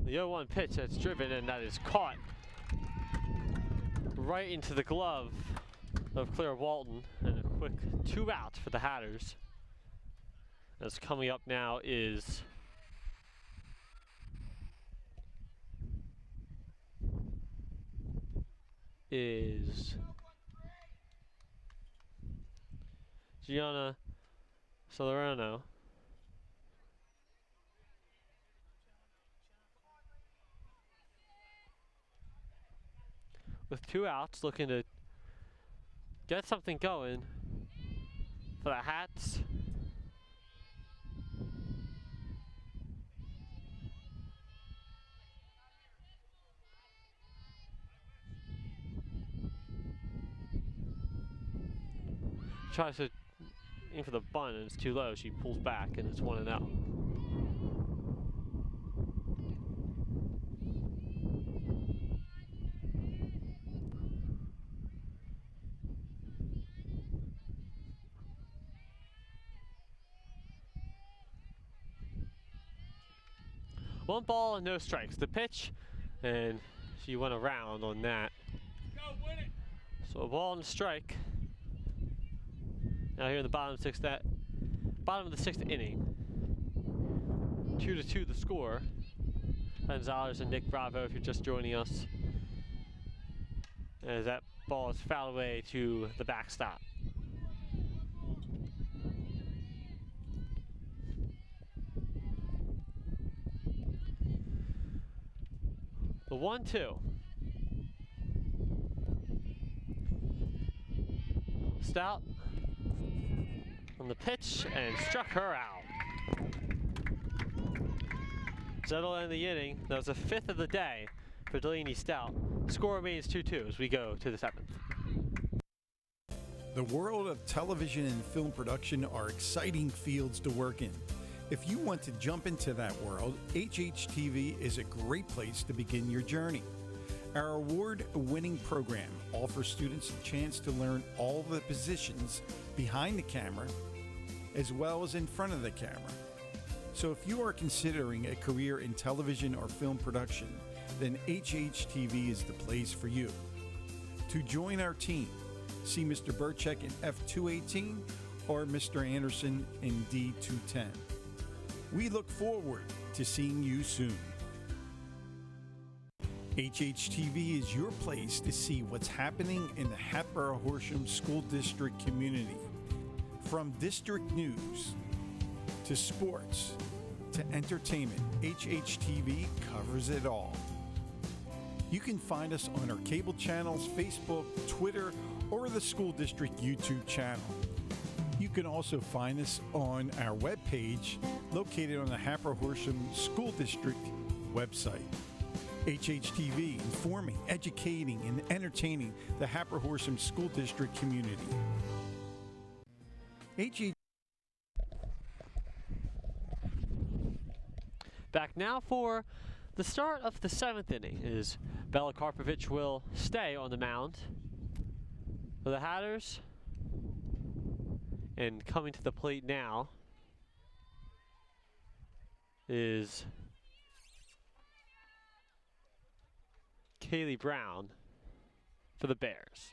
The 0-1 pitch that's driven, and that is caught right into the glove of Claire Walton, and a quick 2 outs for the Hatters. As coming up now is Gianna Salerno. With 2 outs, looking to get something going for the Hats. Tries to aim for the bunt and it's too low. She pulls back and it's 1-0. One ball and no strikes. The pitch, and she went around on that. So a ball and a strike. Now here in the bottom of the sixth inning. 2-2 the score. Gonzalez and Nick Bravo, if you're just joining us, as that ball is fouled away to the backstop. The 1-2. Stout on the pitch and struck her out. So that'll end the inning. That was the 5th of the day for Delaney Stout. Score remains 2-2 as we go to the 7th. The world of television and film production are exciting fields to work in. If you want to jump into that world, HHTV is a great place to begin your journey. Our award-winning program offers students a chance to learn all the positions behind the camera as well as in front of the camera. So if you are considering a career in television or film production, then HHTV is the place for you. To join our team, see Mr. Burchek in F218 or Mr. Anderson in D210. We look forward to seeing you soon. HHTV is your place to see what's happening in the Hatboro-Horsham School District community. From district news to sports to entertainment, HHTV covers it all. You can find us on our cable channels, Facebook, Twitter, or the school district YouTube channel. You can also find us on our webpage located on the Hatboro-Horsham School District website. HHTV, informing, educating, and entertaining the Hatboro-Horsham School District community. Back now for the start of the 7th inning is Bella Karpovich will stay on the mound for the Hatters. And coming to the plate now is Kaylee Brown for the Bears.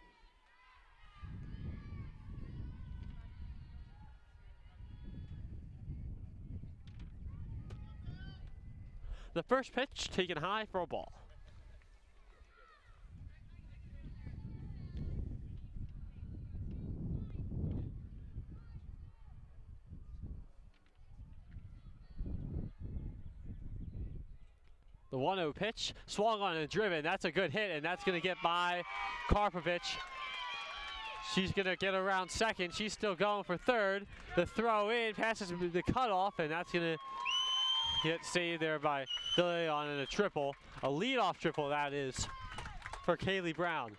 The first pitch taken high for a ball. The 1-0 pitch, swung on and driven. That's a good hit, and that's going to get by Karpovich. She's going to get around second. She's still going for third. The throw in passes the cutoff, and that's going to get saved there by DeLeon in a triple. A leadoff triple, that is, for Kaylee Brown.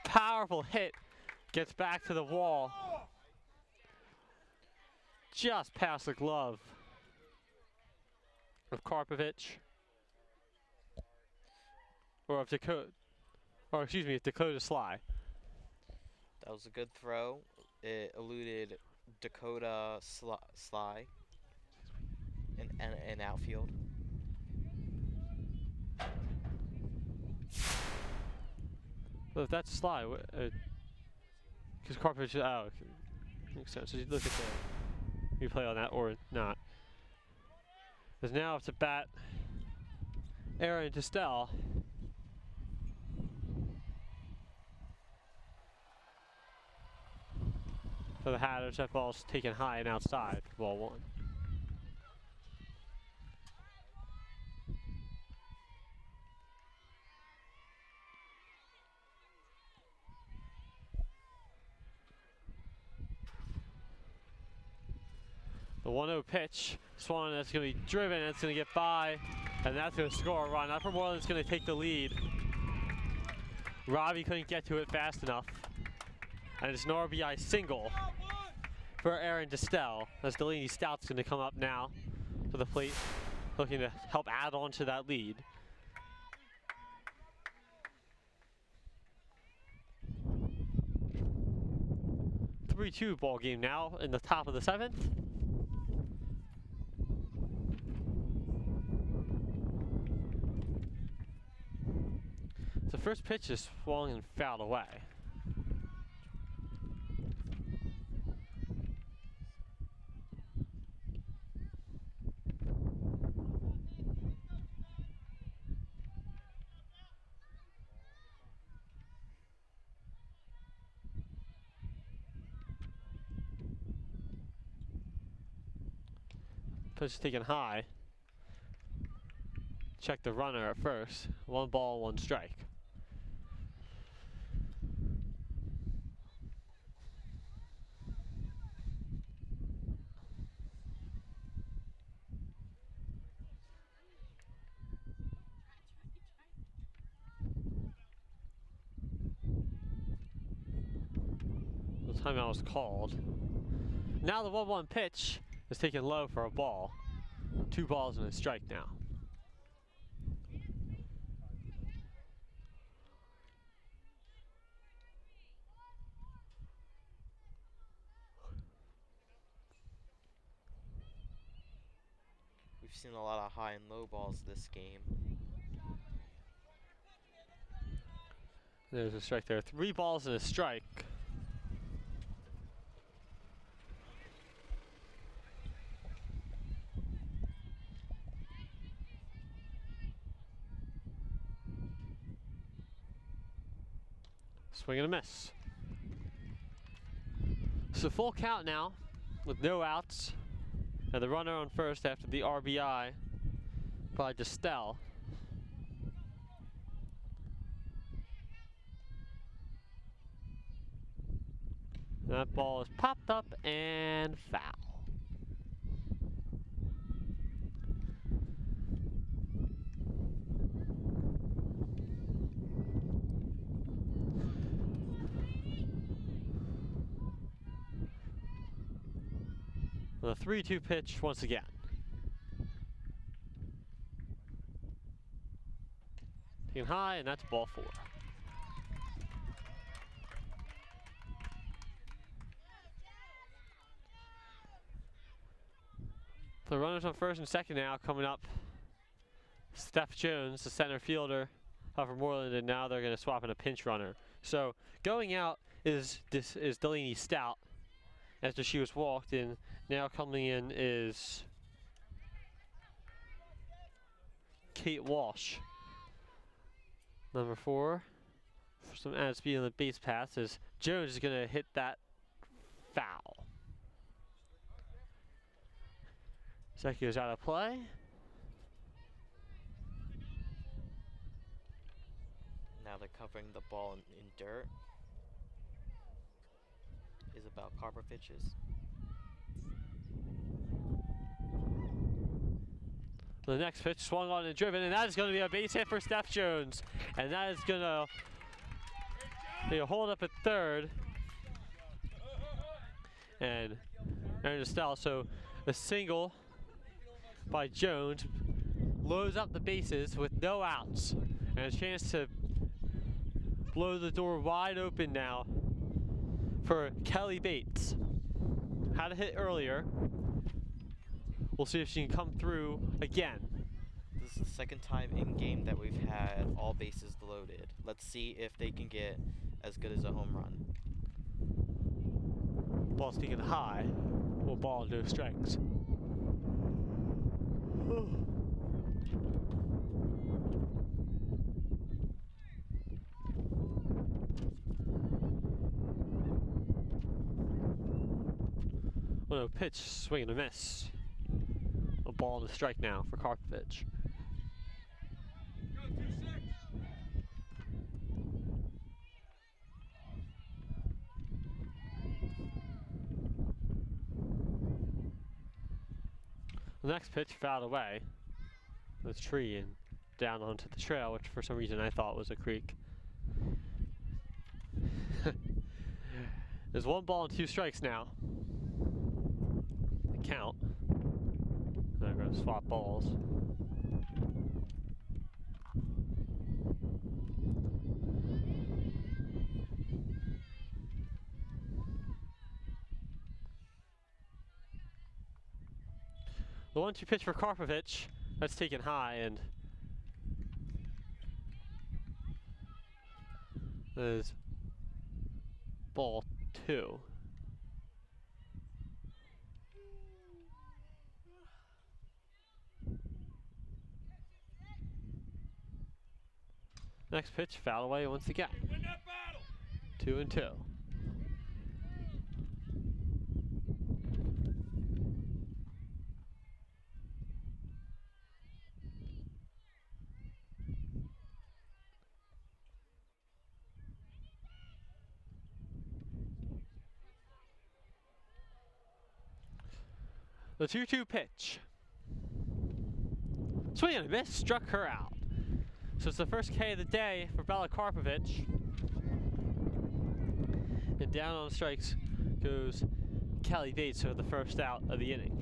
Powerful hit. Gets back to the wall. Just past the glove of Karpovich. Or of Dakota, or excuse me, Dakota Sly. That was a good throw. It eluded Dakota Sly in outfield. Well, if that's Sly, because Karpovich, oh, okay. Makes sense. So you look at the replay on that or not. Because now it's a bat, Aaron Distel. For the Hatters, that ball's taken high and outside for ball 1. The 1-0 pitch, swung, that's going to be driven, and it's going to get by, and that's going to score a run. Upper Moreland's going to take the lead. Robbie couldn't get to it fast enough, and it's an RBI single for Aaron Distel, as Delaney Stout's going to come up now to the plate, looking to help add on to that lead. A 3-2 ball game now in the top of the 7th. The first pitch is swung and fouled away. Pitch is taken high. Check the runner at first. 1 ball, 1 strike. The timeout was called. Now the 1-1 pitch is taken low for a ball. 2 balls and a strike now. We've seen a lot of high and low balls this game. There's a strike there. 3 balls and a strike. Swing and a miss. So full count now with no outs. And the runner on first after the RBI by Distel. That ball is popped up and foul. The 3-2 pitch once again. Taken high, and that's ball 4. The runners on first and second now coming up. Steph Jones, the center fielder for Moreland, and now they're going to swap in a pinch runner. So going out is Delaney Stout after she was walked in. Now coming in is Kate Walsh. Number 4. For some added speed on the base pass as Jones is going to hit that foul. Second goes out of play. Now they're covering the ball in dirt. Isabel Karpovitches. The next pitch swung on and driven, and that is going to be a base hit for Steph Jones. And that is going to be a hold up at third. And Aaron Distel, so a single by Jones loads up the bases with no outs. And a chance to blow the door wide open now for Kelly Bates. Had a hit earlier. We'll see if she can come through again. This is the second time in game that we've had all bases loaded. Let's see if they can get as good as a home run. Ball's taken high. Well, ball, no strikes. Well, no pitch, swing and a miss. A ball and a strike now for Karpovich. The next pitch fouled away. This tree and down onto the trail, which for some reason I thought was a creek. There's 1 ball and 2 strikes now. The count. They're going to swap balls. The 1-2 pitch for Karpovich. That's taken high and is ball 2. Next pitch, foul away once again. 2-2. The 2-2 pitch. Swing and a miss, struck her out. So it's the first K of the day for Bella Karpovich. And down on strikes goes Kelly Bates for the first out of the inning.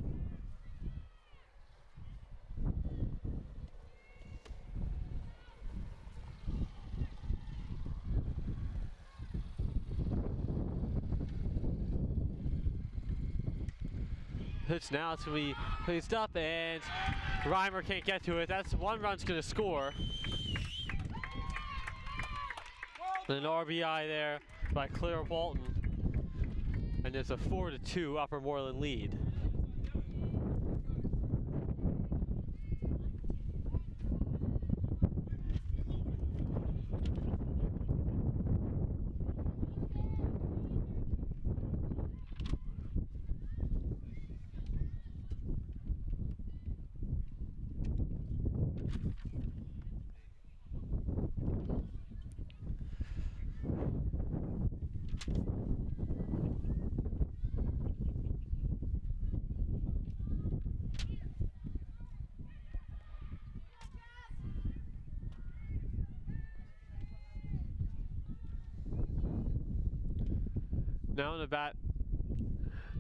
Pitch now, it's going to be placed up, and Reimer can't get to it. That's 1 run's going to score. An RBI there by Claire Walton, and it's a 4-2 Upper Moreland lead. Now on the bat,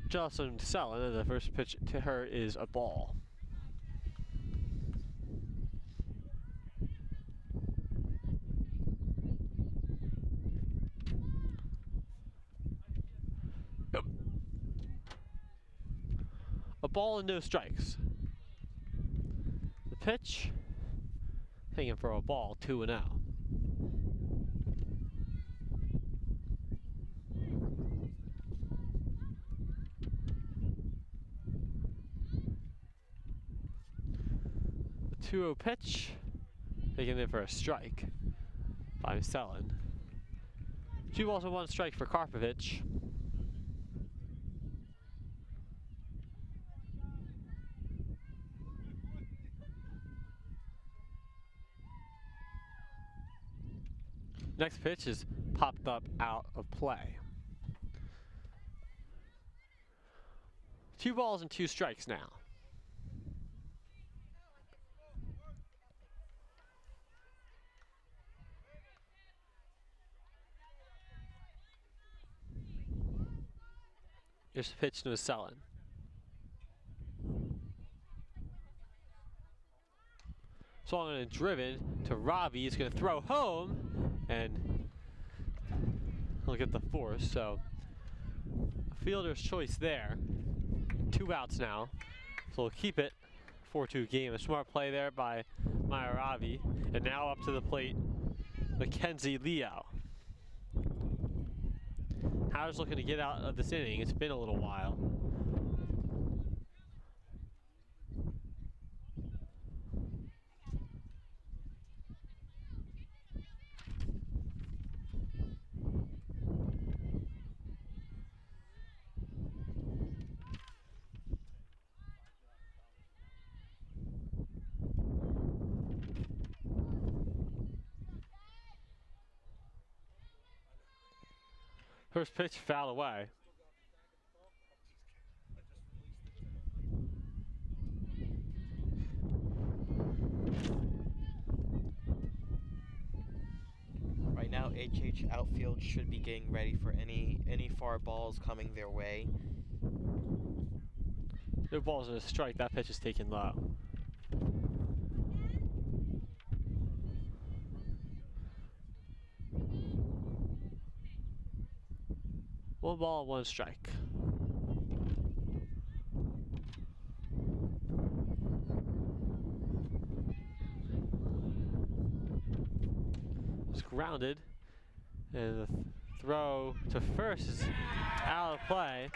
Jocelyn Sellon, and the first pitch to her is a ball. Yep. A ball and no strikes. The pitch, hanging for a ball, 2-0. The 2-0 pitch, taken in for a strike by Sellon. 2 balls and 1 strike for Karpovich. Next pitch is popped up out of play. 2 balls and 2 strikes now. Here's the pitch to Sellon. Swung and driven to Robbie. He's going to throw home, and he'll get the force. So a fielder's choice there. 2 outs now, so we'll keep it. 4-2 game. A smart play there by Maya Ravi, and now up to the plate, Mackenzie Leo. Howard's looking to get out of this inning. It's been a little while. First pitch, foul away. HH outfield should be getting ready for any far balls coming their way. No balls in a strike. That pitch is taken low. One ball, one strike. It's grounded, and the throw to first is out of play.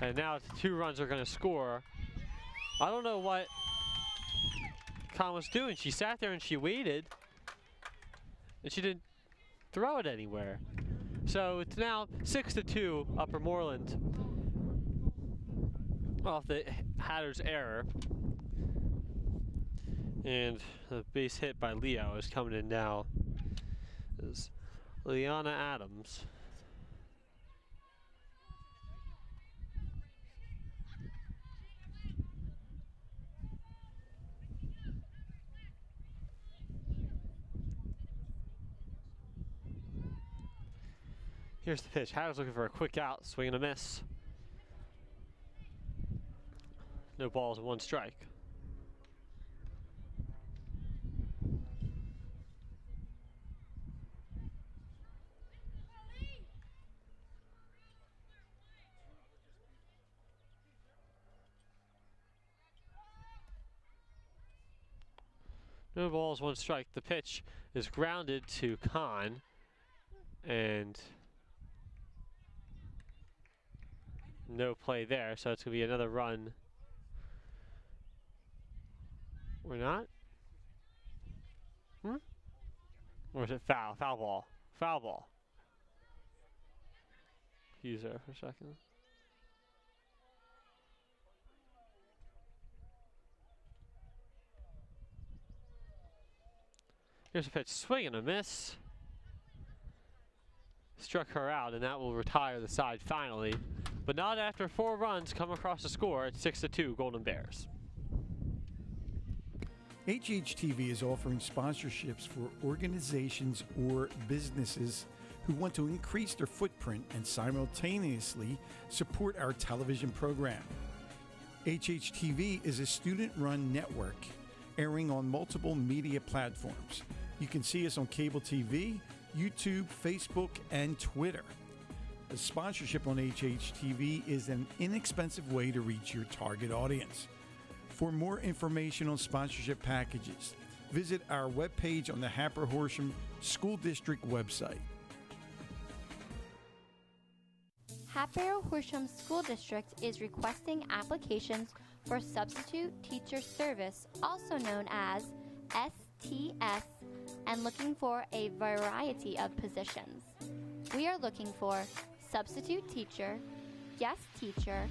And now it's 2 runs are going to score. I don't know what Con was doing. She sat there and she waited, and she didn't throw it anywhere. So it's now 6-2 Upper Moreland off the Hatter's error. And the base hit by Leo is coming in now. Is Liana Adams. Here's the pitch. Hatter's looking for a quick out, swing and a miss. No balls and 1 strike. No balls, 1 strike. The pitch is grounded to Khan, and no play there, so it's going to be another run. Or not? Or is it foul? Foul ball. Foul ball. Use there for a second. Here's a pitch, swing and a miss. Struck her out, and that will retire the side finally. But not after 4 runs come across the score. It's 6-2 Golden Bears. HHTV is offering sponsorships for organizations or businesses who want to increase their footprint and simultaneously support our television program. HHTV is a student-run network airing on multiple media platforms. You can see us on cable TV, YouTube, Facebook, and Twitter. A sponsorship on HHTV is an inexpensive way to reach your target audience. For more information on sponsorship packages, visit our webpage on the Hatboro-Horsham School District website. Hatboro-Horsham School District is requesting applications for Substitute Teacher Service, also known as STS, and looking for a variety of positions. We are looking for substitute teacher, guest teacher,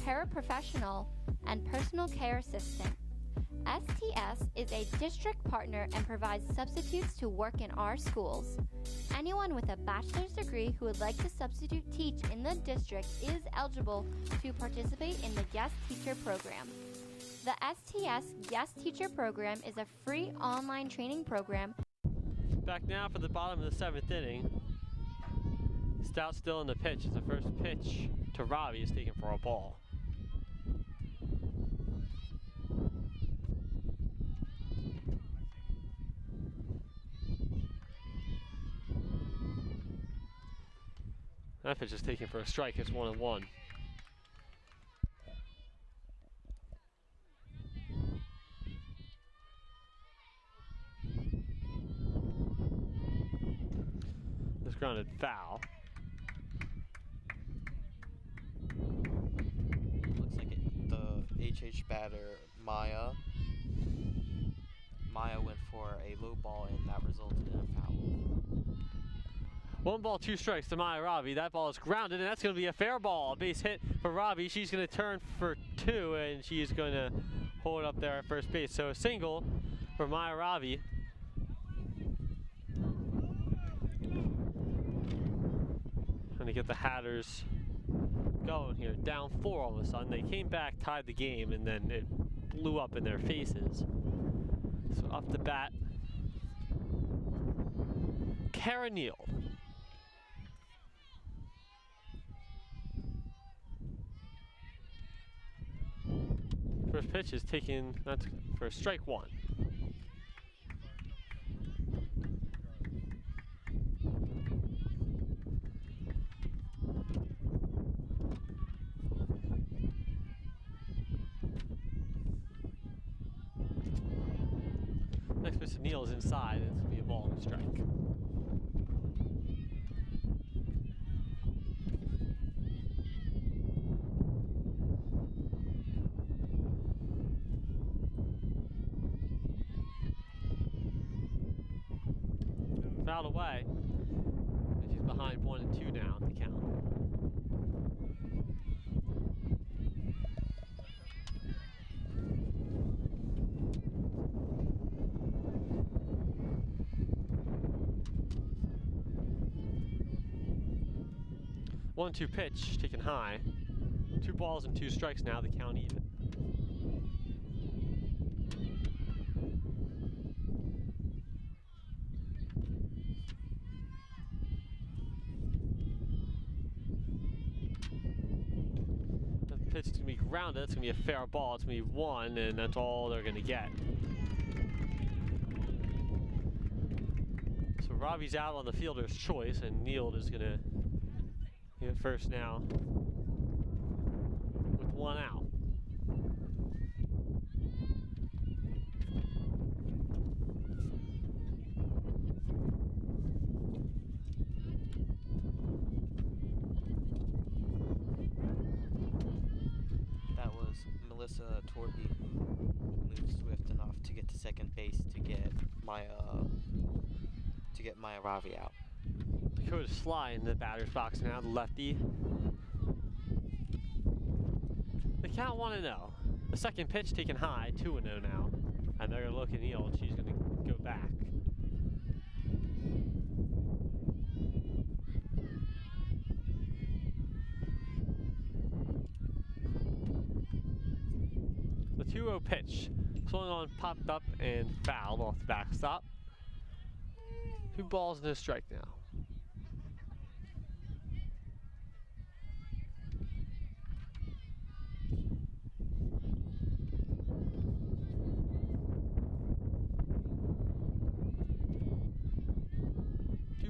paraprofessional, and personal care assistant. STS is a district partner and provides substitutes to work in our schools. Anyone with a bachelor's degree who would like to substitute teach in the district is eligible to participate in the guest teacher program. The STS guest teacher program is a free online training program. Back now for the bottom of the 7th inning. Stout still in the pitch. It's the first pitch to Robbie is taken for a ball. That pitch is taken for a strike. It's 1-1. This grounded foul. Looks like the HH batter, Maya went for a low ball, and that resulted in a foul. 1 ball, 2 strikes to Maya Robbie. That ball is grounded, and that's going to be a fair ball. A base hit for Robbie. She's going to turn for 2, and she's going to hold up there at first base. So a single for Maya Robbie. Trying to get the Hatters going here. Down 4 all of a sudden. They came back, tied the game, and then it blew up in their faces. So up to bat, Kara Neal. First pitch is taken, that's for strike one. Next pitch to Neal is inside, and it's going to be a ball and a strike. Fouled away, and she's behind 1-2 now in the count. One-two pitch taken high. 2 balls and 2 strikes now. The count even. The pitch is going to be grounded. It's going to be a fair ball. It's going to be 1, and that's all they're going to get. So Robbie's out on the fielder's choice, and Neal is going to hit first now with 1 out. That was Melissa Torby moved swift enough to get to second base to get Maya Ravi out. Dakota Sly in the batter's box now, the lefty. The count 1-0. The second pitch taken high, 2-0 now. And they're going to look at Neal, and she's going to go back. The 2-0 pitch. Swung on, popped up, and fouled off the backstop. 2 balls and a strike now.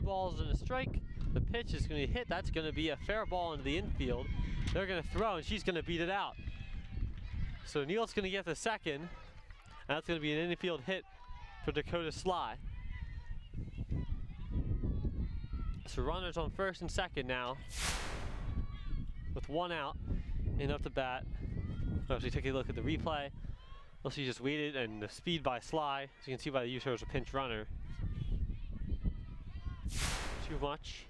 Balls and a strike. The pitch is going to hit. That's going to be a fair ball into the infield. They're going to throw, and she's going to beat it out. So Neal's going to get the second, and that's going to be an infield hit for Dakota Sly. So runners on first and second now, with 1 out, and up to bat. So if you take a look at the replay, well, she just waited, and the speed by Sly, as you can see by the use, there was a pinch runner. Too much.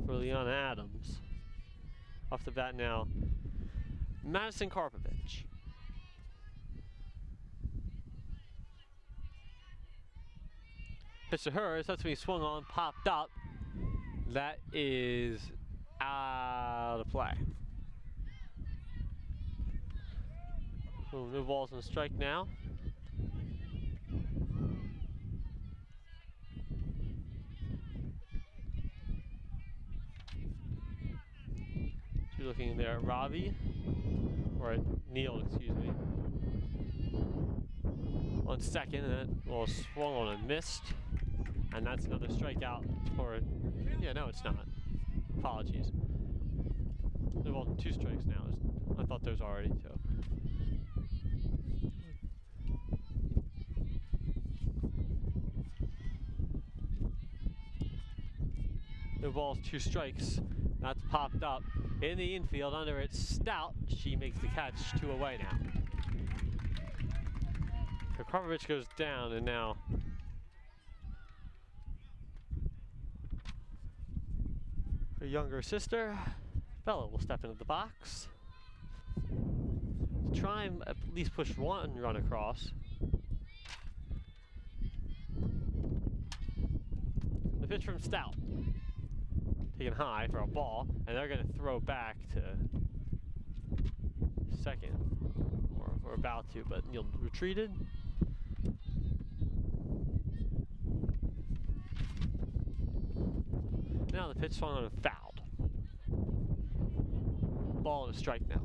For Leona Adams. Off the bat now, Madison Karpovich. Pitch to her, that's when he swung on, popped up. That is out of play. So no balls and a strike now. You're looking there at Ravi, or at Neal, excuse me. On second, and that ball swung on and missed. And that's another strikeout, or, yeah, no, it's not. Apologies. They're all 2 strikes now. I thought there was already 2. No balls, 2 strikes. That's popped up in the infield under it. Stout. She makes the catch. 2 away now. Karpovich goes down, and now her younger sister, Bella, will step into the box. Try and at least push 1 run across. The pitch from Stout. Taken high for a ball, and they're going to throw back to second, or about to, but Neal retreated. Now the pitch swung on and fouled. Ball and a strike now.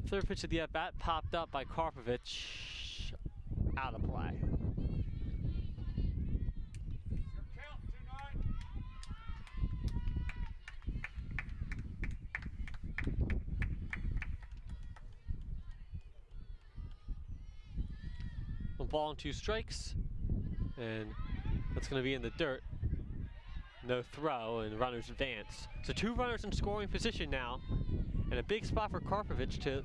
Third pitch of the at-bat popped up by Karpovich, out of play. One ball and 2 strikes, and that's going to be in the dirt. No throw, and runners advance. So 2 runners in scoring position now, and a big spot for Karpovich to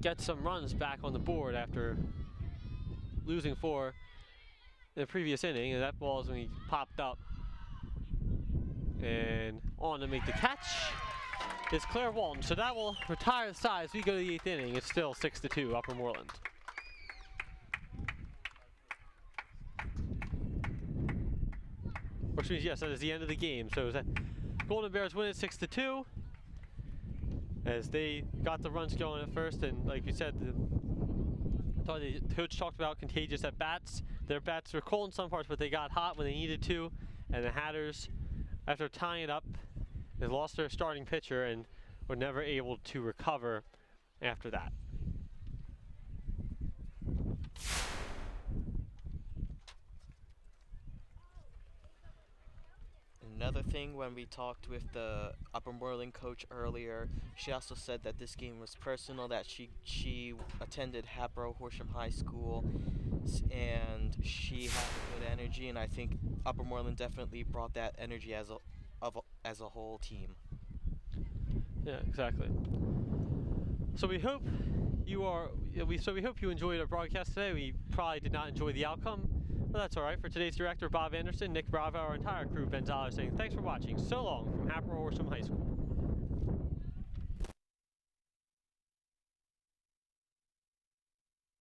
get some runs back on the board after losing 4 in the previous inning, and that ball is when he popped up. And on to make the catch is Claire Walton. So that will retire the side as we go to the 8th inning. It's still 6-2 Upper Moreland. Which means, yes, that is the end of the game. So Golden Bears win it 6-2. As they got the runs going at first, and like you said, the coach talked about contagious at bats. Their bats were cold in some parts, but they got hot when they needed to. And the Hatters, after tying it up, they lost their starting pitcher and were never able to recover after that. Another thing, when we talked with the Upper Moreland coach earlier, she also said that this game was personal, that she attended Hatboro-Horsham High School, and she had good energy, and I think Upper Moreland definitely brought that energy as a whole team. Yeah, exactly. So we hope you enjoyed our broadcast today. We probably did not enjoy the outcome. Well, that's all right. For today's director, Bob Anderson, Nick Bravo, our entire crew, Ben Zoller, saying thanks for watching. So long from Hatboro-Horsham High School.